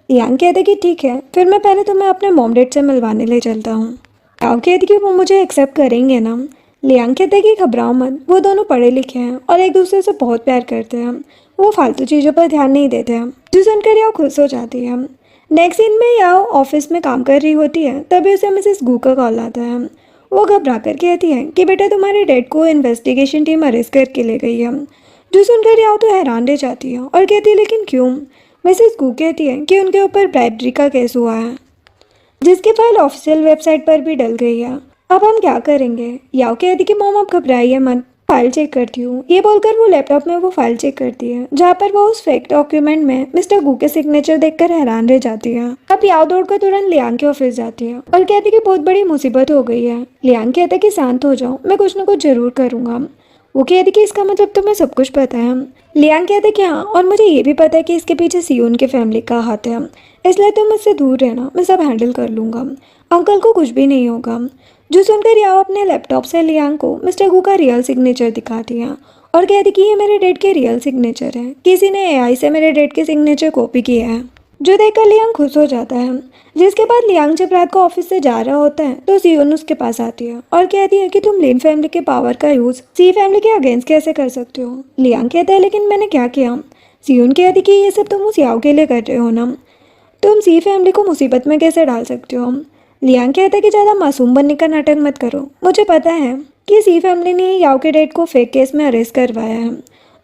लियांग कहते कि ठीक है, फिर मैं पहले तुम्हें अपने मॉम डैड से मिलवाने ले चलता हूँ। याओ कहती कि वो मुझे एक्सेप्ट करेंगे ना। लियांग कहते कि घबराओ मत, वो दोनों पढ़े लिखे हैं और एक दूसरे से बहुत प्यार करते हैं, वो फालतू चीज़ों पर ध्यान नहीं देते हैं। जो सुनकर याओ खुश हो जाती है। नेक्स्ट सीन में याओ ऑफिस में काम कर रही होती है, तभी उसे मिसेस गु का कॉल आता है। वो घबरा कर कहती है कि बेटा तुम्हारे डैड को इन्वेस्टिगेशन टीम अरेस्ट करके ले गई है। जो सुनकर याओ तो हैरान रह जाती है और कहती है लेकिन क्यों। मिसेस गु कहती है कि उनके ऊपर ब्राइबरी का केस हुआ है, जिसकी फाइल ऑफिशियल वेबसाइट पर भी डल गई है। अब हम क्या करेंगे। याओ कहती कि मॉम आप घबराइए मत, फाइल चेक करती हूँ। ये बोलकर वो लैपटॉप में वो फाइल चेक करती है, जहाँ पर वो उस फेक डॉक्यूमेंट में मिस्टर गु के सिग्नेचर देखकर हैरान रह जाती है। अब याओ दौड़कर तुरंत लियांग के ऑफिस जाती है और कहती कि बहुत बड़ी मुसीबत हो गई है। लियांग कहता है कि शांत हो जाओ, मैं कुछ ना कुछ जरूर करूँगा। वो कहती कि इसका मतलब तुम्हें सब कुछ पता है। लियांग कहते कि हाँ, और मुझे ये भी पता है कि इसके पीछे सियुन के फैमिली का हाथ है, इसलिए तुम मुझसे दूर रहना, मैं सब हैंडल कर लूँगा, अंकल को कुछ भी नहीं होगा। जो सुनकर याओ अपने लैपटॉप से लियांग को मिस्टर गु का रियल सिग्नेचर दिखाती है और कहती कि ये मेरे डैड के रियल सिग्नेचर है, किसी ने एआई से मेरे डैड के सिग्नेचर कॉपी किया है। जो देखकर लियांग खुश हो जाता है। जिसके बाद लियांग जब रात को ऑफिस से जा रहा होता है तो सियुन उसके पास आती है और कहती है कि तुम लिन फैमिली के पावर का यूज सी फैमिली के अगेंस्ट कैसे कर सकते हो। लियांग कहता है लेकिन मैंने क्या किया। सियुन कहती कि ये सब तुम उस याओ के लिए कर रहे हो ना, तुम सी फैमिली को मुसीबत में कैसे डाल सकते हो। लियांग कहता है कि ज़्यादा मासूम बनने का नाटक मत करो, मुझे पता है कि सी फैमिली ने याओ के डैड को फेक केस में अरेस्ट करवाया है।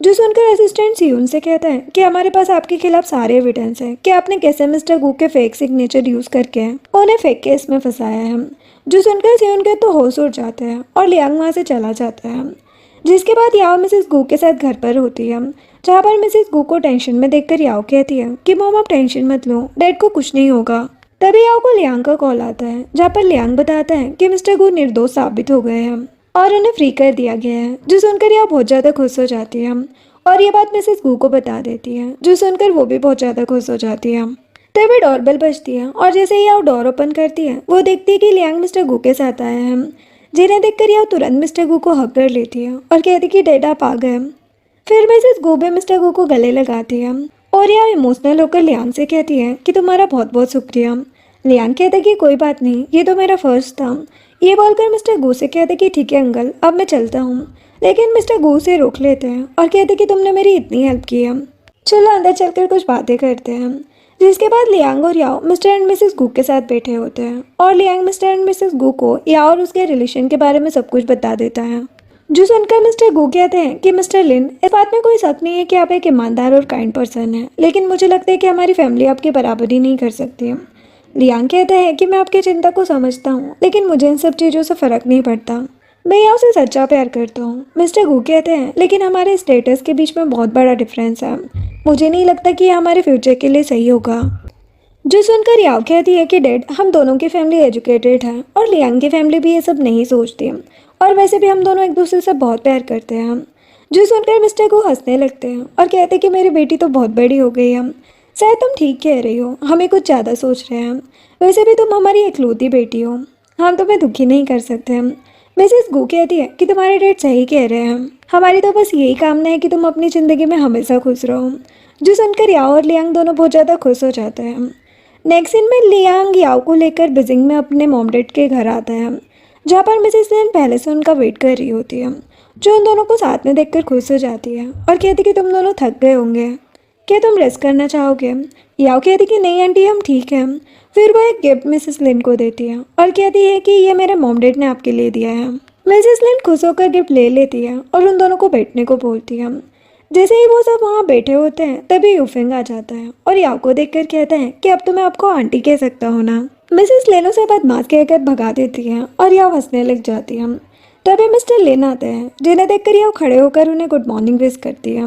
जो सुनकर असिस्टेंट सियून से कहता है कि हमारे पास आपके खिलाफ सारे एविडेंस हैं कि आपने कैसे मिस्टर गू के फेक सिग्नेचर यूज करके उन्हें फेक केस में फंसाया है। जो सुनकर सियून के तो होश उड़ जाते हैं और लियांग वहाँ से चला जाता है। जिसके बाद याओ मिसेस गू के साथ घर पर होती है, जहाँ पर मिसेस गू को टेंशन में देखकर याओ कहती है कि मॉम आप टेंशन मत लो, डैड को कुछ नहीं होगा। तभी याओ को लियांग का कॉल आता है, जहाँ पर लियांग बताता है कि मिस्टर गू निर्दोष साबित हो गए हैं और उन्हें फ्री कर दिया गया है। जो सुनकर याओ बहुत ज़्यादा खुश हो जाती है और ये बात मिसेस गू को बता देती है, जो सुनकर वो भी बहुत ज़्यादा खुश हो जाती है। तभी डोरबेल बजती है और जैसे ही याओ डोर ओपन करती है, वो देखती है कि लियांग मिस्टर गू के साथ आया है, जिन्हें देखकर याओ तुरंत मिस्टर गू को हक कर लेती है और कहती कि डैड आप आ गए। फिर मिसेस गू भी मिस्टर गू को गले लगाती है और याओ इमोशनल होकर लियांग से कहती है कि तुम्हारा बहुत बहुत शुक्रिया। लियांग कहता है कि कोई बात नहीं, ये तो मेरा फर्ज था। ये बोलकर मिस्टर गू से कहते कि ठीक है अंकल, अब मैं चलता हूँ। लेकिन मिस्टर गू से रोक लेते हैं और कहते कि तुमने मेरी इतनी हेल्प की है, चलो अंदर चलकर कुछ बातें करते हैं। जिसके बाद लियांग और याओ मिस्टर एंड मिसेस गू के साथ बैठे होते हैं और लियांग मिस्टर एंड मिसेस गू को याओ और उसके रिलेशन के बारे में सब कुछ बता देता है। जो सुनकर मिस्टर गू कहते हैं कि मिस्टर लिन, इस बात में कोई शक नहीं है कि आप एक ईमानदार और काइंड पर्सन हैं, लेकिन मुझे लगता है कि हमारी फैमिली आपकी बराबरी नहीं कर सकती। लियांग कहते हैं कि मैं आपकी चिंता को समझता हूँ, लेकिन मुझे इन सब चीज़ों से फ़र्क नहीं पड़ता। मैं याओ से सच्चा प्यार करता हूँ। मिस्टर गू कहते हैं लेकिन हमारे स्टेटस के बीच में बहुत बड़ा डिफरेंस है, मुझे नहीं लगता कि यह हमारे फ्यूचर के लिए सही होगा। जो सुनकर याओ कहती है कि डैड, हम दोनों की फैमिली एजुकेटेड है और लियांग की फैमिली भी ये सब नहीं सोचती, और वैसे भी हम दोनों एक दूसरे से बहुत प्यार करते हैं। जो सुनकर मिस्टर गू हंसने लगते हैं और कहते हैं कि मेरी बेटी तो बहुत बड़ी हो गई है, शायद तुम ठीक कह रही हो, हमें कुछ ज़्यादा सोच रहे हैं, वैसे भी तुम हमारी इकलौती बेटी हो, हम तुम्हें दुखी नहीं कर सकते। मिसेस गू कहती है कि तुम्हारे डैड सही कह रहे हैं, हमारी तो बस यही कामना है कि तुम अपनी ज़िंदगी में हमेशा खुश रहो। जो सुनकर याओ और लियांग दोनों बहुत ज़्यादा खुश हो जाते हैं। नेक्स्ट सीन में लियांग याओ को लेकर बीजिंग में अपने मॉम डैड के घर आता है, जहाँ पर मिसेस लिन पहले से उनका वेट कर रही होती है, जो उन दोनों को साथ में देखकर खुश हो जाती है और कहती कि तुम दोनों थक गए होंगे, क्या तुम रेस्ट करना चाहोगे। याओ कहती कि नहीं आंटी, हम ठीक हैं। फिर वो एक गिफ्ट मिसेस लिन को देती है और कहती है कि ये मेरे मॉम डैड ने आपके लिए दिया है। मिसेस लिन खुश होकर गिफ्ट ले लेती है और उन दोनों को बैठने को बोलती है। जैसे ही वो सब वहाँ बैठे होते हैं, तभी यूफेंग आ जाता है और याओ को देखकर कहता है कि अब तो मैं आपको आंटी कह सकता हूँ ना। मिसेस लिन उसे बदमाश कहकर भगा देती है और याओ हंसने लग जाती है। तभी मिस्टर लिन आते हैं, जिन्हें देखकर याओ खड़े होकर उन्हें गुड मॉर्निंग विश करती है।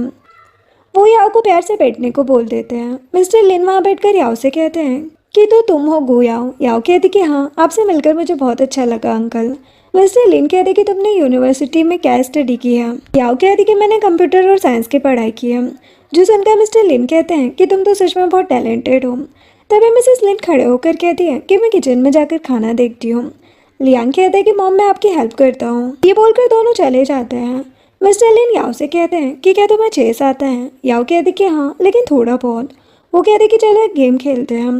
वो याओ को प्यार से बैठने को बोल देते हैं। मिस्टर लिन वहाँ बैठकर याओ से कहते हैं कि तो तुम हो गो याओ। याओ कहती कि हाँ, आपसे मिलकर मुझे बहुत अच्छा लगा अंकल। मिस्टर लिन कहते कि तुमने यूनिवर्सिटी में क्या स्टडी की है। याओ कहती कि मैंने कंप्यूटर और साइंस की पढ़ाई की है। जो सुनकर मिस्टर लिन कहते हैं कि तुम तो सच में बहुत टैलेंटेड हो। तभी मिसेस लिन खड़े होकर कहती है कि मैं किचन में जाकर खाना देखती हूँ। लियांग कहते हैं कि मॉम मैं आपकी हेल्प करता हूँ। ये बोलकर दोनों चले जाते हैं। मिस्टर लिन याओ से कहते हैं कि क्या तुम्हें चेस आता है। याओ कहती कि हाँ, लेकिन थोड़ा बहुत। वो कहते कि चलो एक गेम खेलते हैं।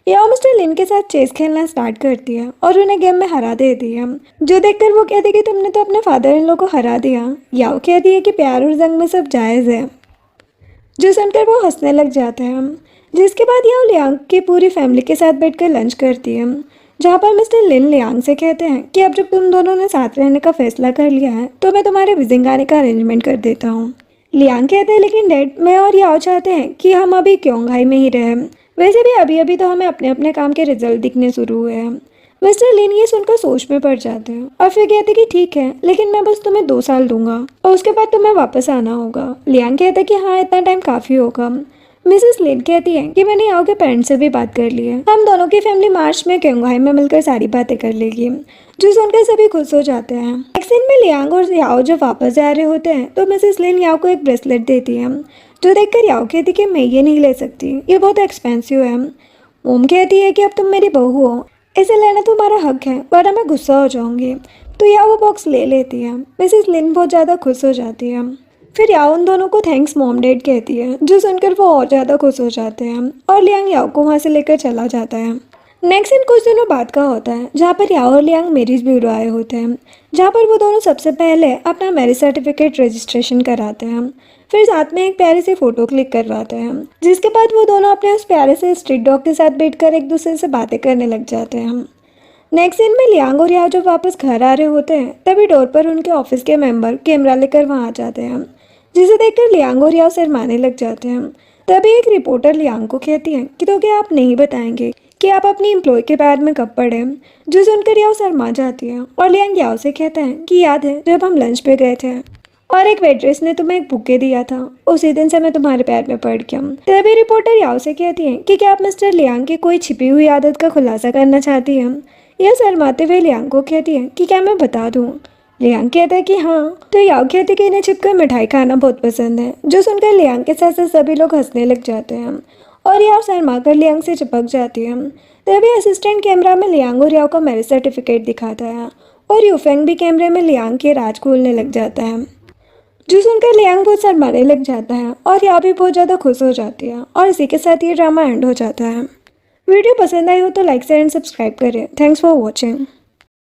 याओ मिस्टर लिन के साथ चेस खेलना स्टार्ट करती है और उन्हें गेम में हरा देती है, जो देखकर वो कहती कि तुमने तो अपने फादर इन लो को हरा दिया। याओ कहती है कि प्यार और जंग में सब जायज़ है। जो सुनकर वो हंसने लग जाते हैं। जिसके बाद याओ लियांग की पूरी फैमिली के साथ बैठकर लंच करती है, जहाँ पर मिस्टर लिन लियांग से कहते हैं कि अब जब तुम दोनों ने साथ रहने का फैसला कर लिया है, तो मैं तुम्हारे विजिंग आने का अरेंजमेंट कर देता हूँ। लियांग कहते हैं लेकिन डैड, मैं और याओ चाहते हैं कि हम अभी क्योंघाई में ही रहें, वैसे भी अभी अभी तो हमें अपने अपने काम के रिजल्ट दिखने शुरू हुए हैं। मिस्टर लिन ये सुनकर सोच में पड़ जाते हैं और फिर कहते कि ठीक है, लेकिन मैं बस तुम्हें 2 साल दूंगा और उसके बाद तुम्हें वापस आना होगा। लियांग कहते कि हाँ, इतना टाइम काफ़ी होगा। मिसेस लिन कहती है कि मैंने याओ के पेरेंट्स से भी बात कर ली है, हम दोनों की फैमिली मार्च में क्योंघाई में मिलकर सारी बातें कर लेगी। जो सुनकर सभी खुश हो जाते हैं। नेक्स्ट सीन में लियांग और याओ जब वापस जा रहे होते हैं, तो मिसेस लिन याओ को एक ब्रेसलेट देती है, जो देखकर याओ कहती कि मैं ये नहीं ले सकती, ये बहुत एक्सपेंसिव है। मोम कहती है कि अब तुम मेरी बहू हो, इसे लेना तुम्हारा हक है, वरना मैं गुस्सा हो जाऊंगी। तो याओ वो बॉक्स ले लेती है। मिसेस लिन बहुत ज़्यादा खुश हो जाती है। फिर याओ उन दोनों को थैंक्स मॉम डैड कहती है, जो सुनकर वो और ज़्यादा खुश हो जाते हैं और लियांग याओ को वहाँ से लेकर चला जाता है। नेक्स्ट सीन कुछ दिनों बाद का होता है, जहाँ पर याओ और लियांग मैरिज ब्यूरो आए होते हैं, जहाँ पर वो दोनों सबसे पहले अपना मैरिज सर्टिफिकेट रजिस्ट्रेशन कराते हैं, फिर साथ में एक प्यारे से फ़ोटो क्लिक करवाते हैं। जिसके बाद वो दोनों अपने उस प्यारे से स्ट्रीट डॉग के साथ बैठकर एक दूसरे से बातें करने लग जाते हैं। नेक्स्ट सीन में लियांग और याओ जब वापस घर आ रहे होते हैं, तभी डोर पर उनके ऑफिस के मेंबर कैमरा लेकर वहाँ आ जाते हैं, जिसे देखकर लियांग और याओ शर्माने लग जाते हैं। तभी एक रिपोर्टर लियांग को कहती है कि तो क्या आप नहीं बताएंगे कि आप अपनी एम्प्लॉय के बारे में कब पढ़े, जो सुनकर याओ शर्मा जाती है और लियांग याओ से कहता है कि याद है जब हम लंच पे गए थे और एक वेट्रेस ने तुम्हें एक बुके दिया था, उसी दिन से मैं तुम्हारे पैर में पड़ गया। तभी रिपोर्टर याओ से कहती है कि क्या आप मिस्टर लियांग की कोई छिपी हुई आदत का खुलासा करना चाहती हैं। यह शर्माते हुए लियांग को कहती है कि क्या मैं बता दूं। लियांग कहता है कि हाँ। तो याओ कहती है कि इन्हें छिपकर मिठाई खाना बहुत पसंद है, जो सुनकर लियांग के साथ साथ सभी लोग हंसने लग जाते हैं और याओ शर्मा कर लियांग से चिपक जाती है। तभी असिस्टेंट कैमरा में लियांग और याओ का मैरिज सर्टिफिकेट दिखाता है और यूफेंग भी कैमरे में लियांग के राज खोलने लग जाता है, जो सुनकर लियांग बहुत शर्माने लग जाता है और याओ भी बहुत ज़्यादा खुश हो जाती है और इसी के साथ ये ड्रामा एंड हो जाता है। वीडियो पसंद आई हो तो लाइक शेयर एंड सब्सक्राइब करें। Thanks for watching.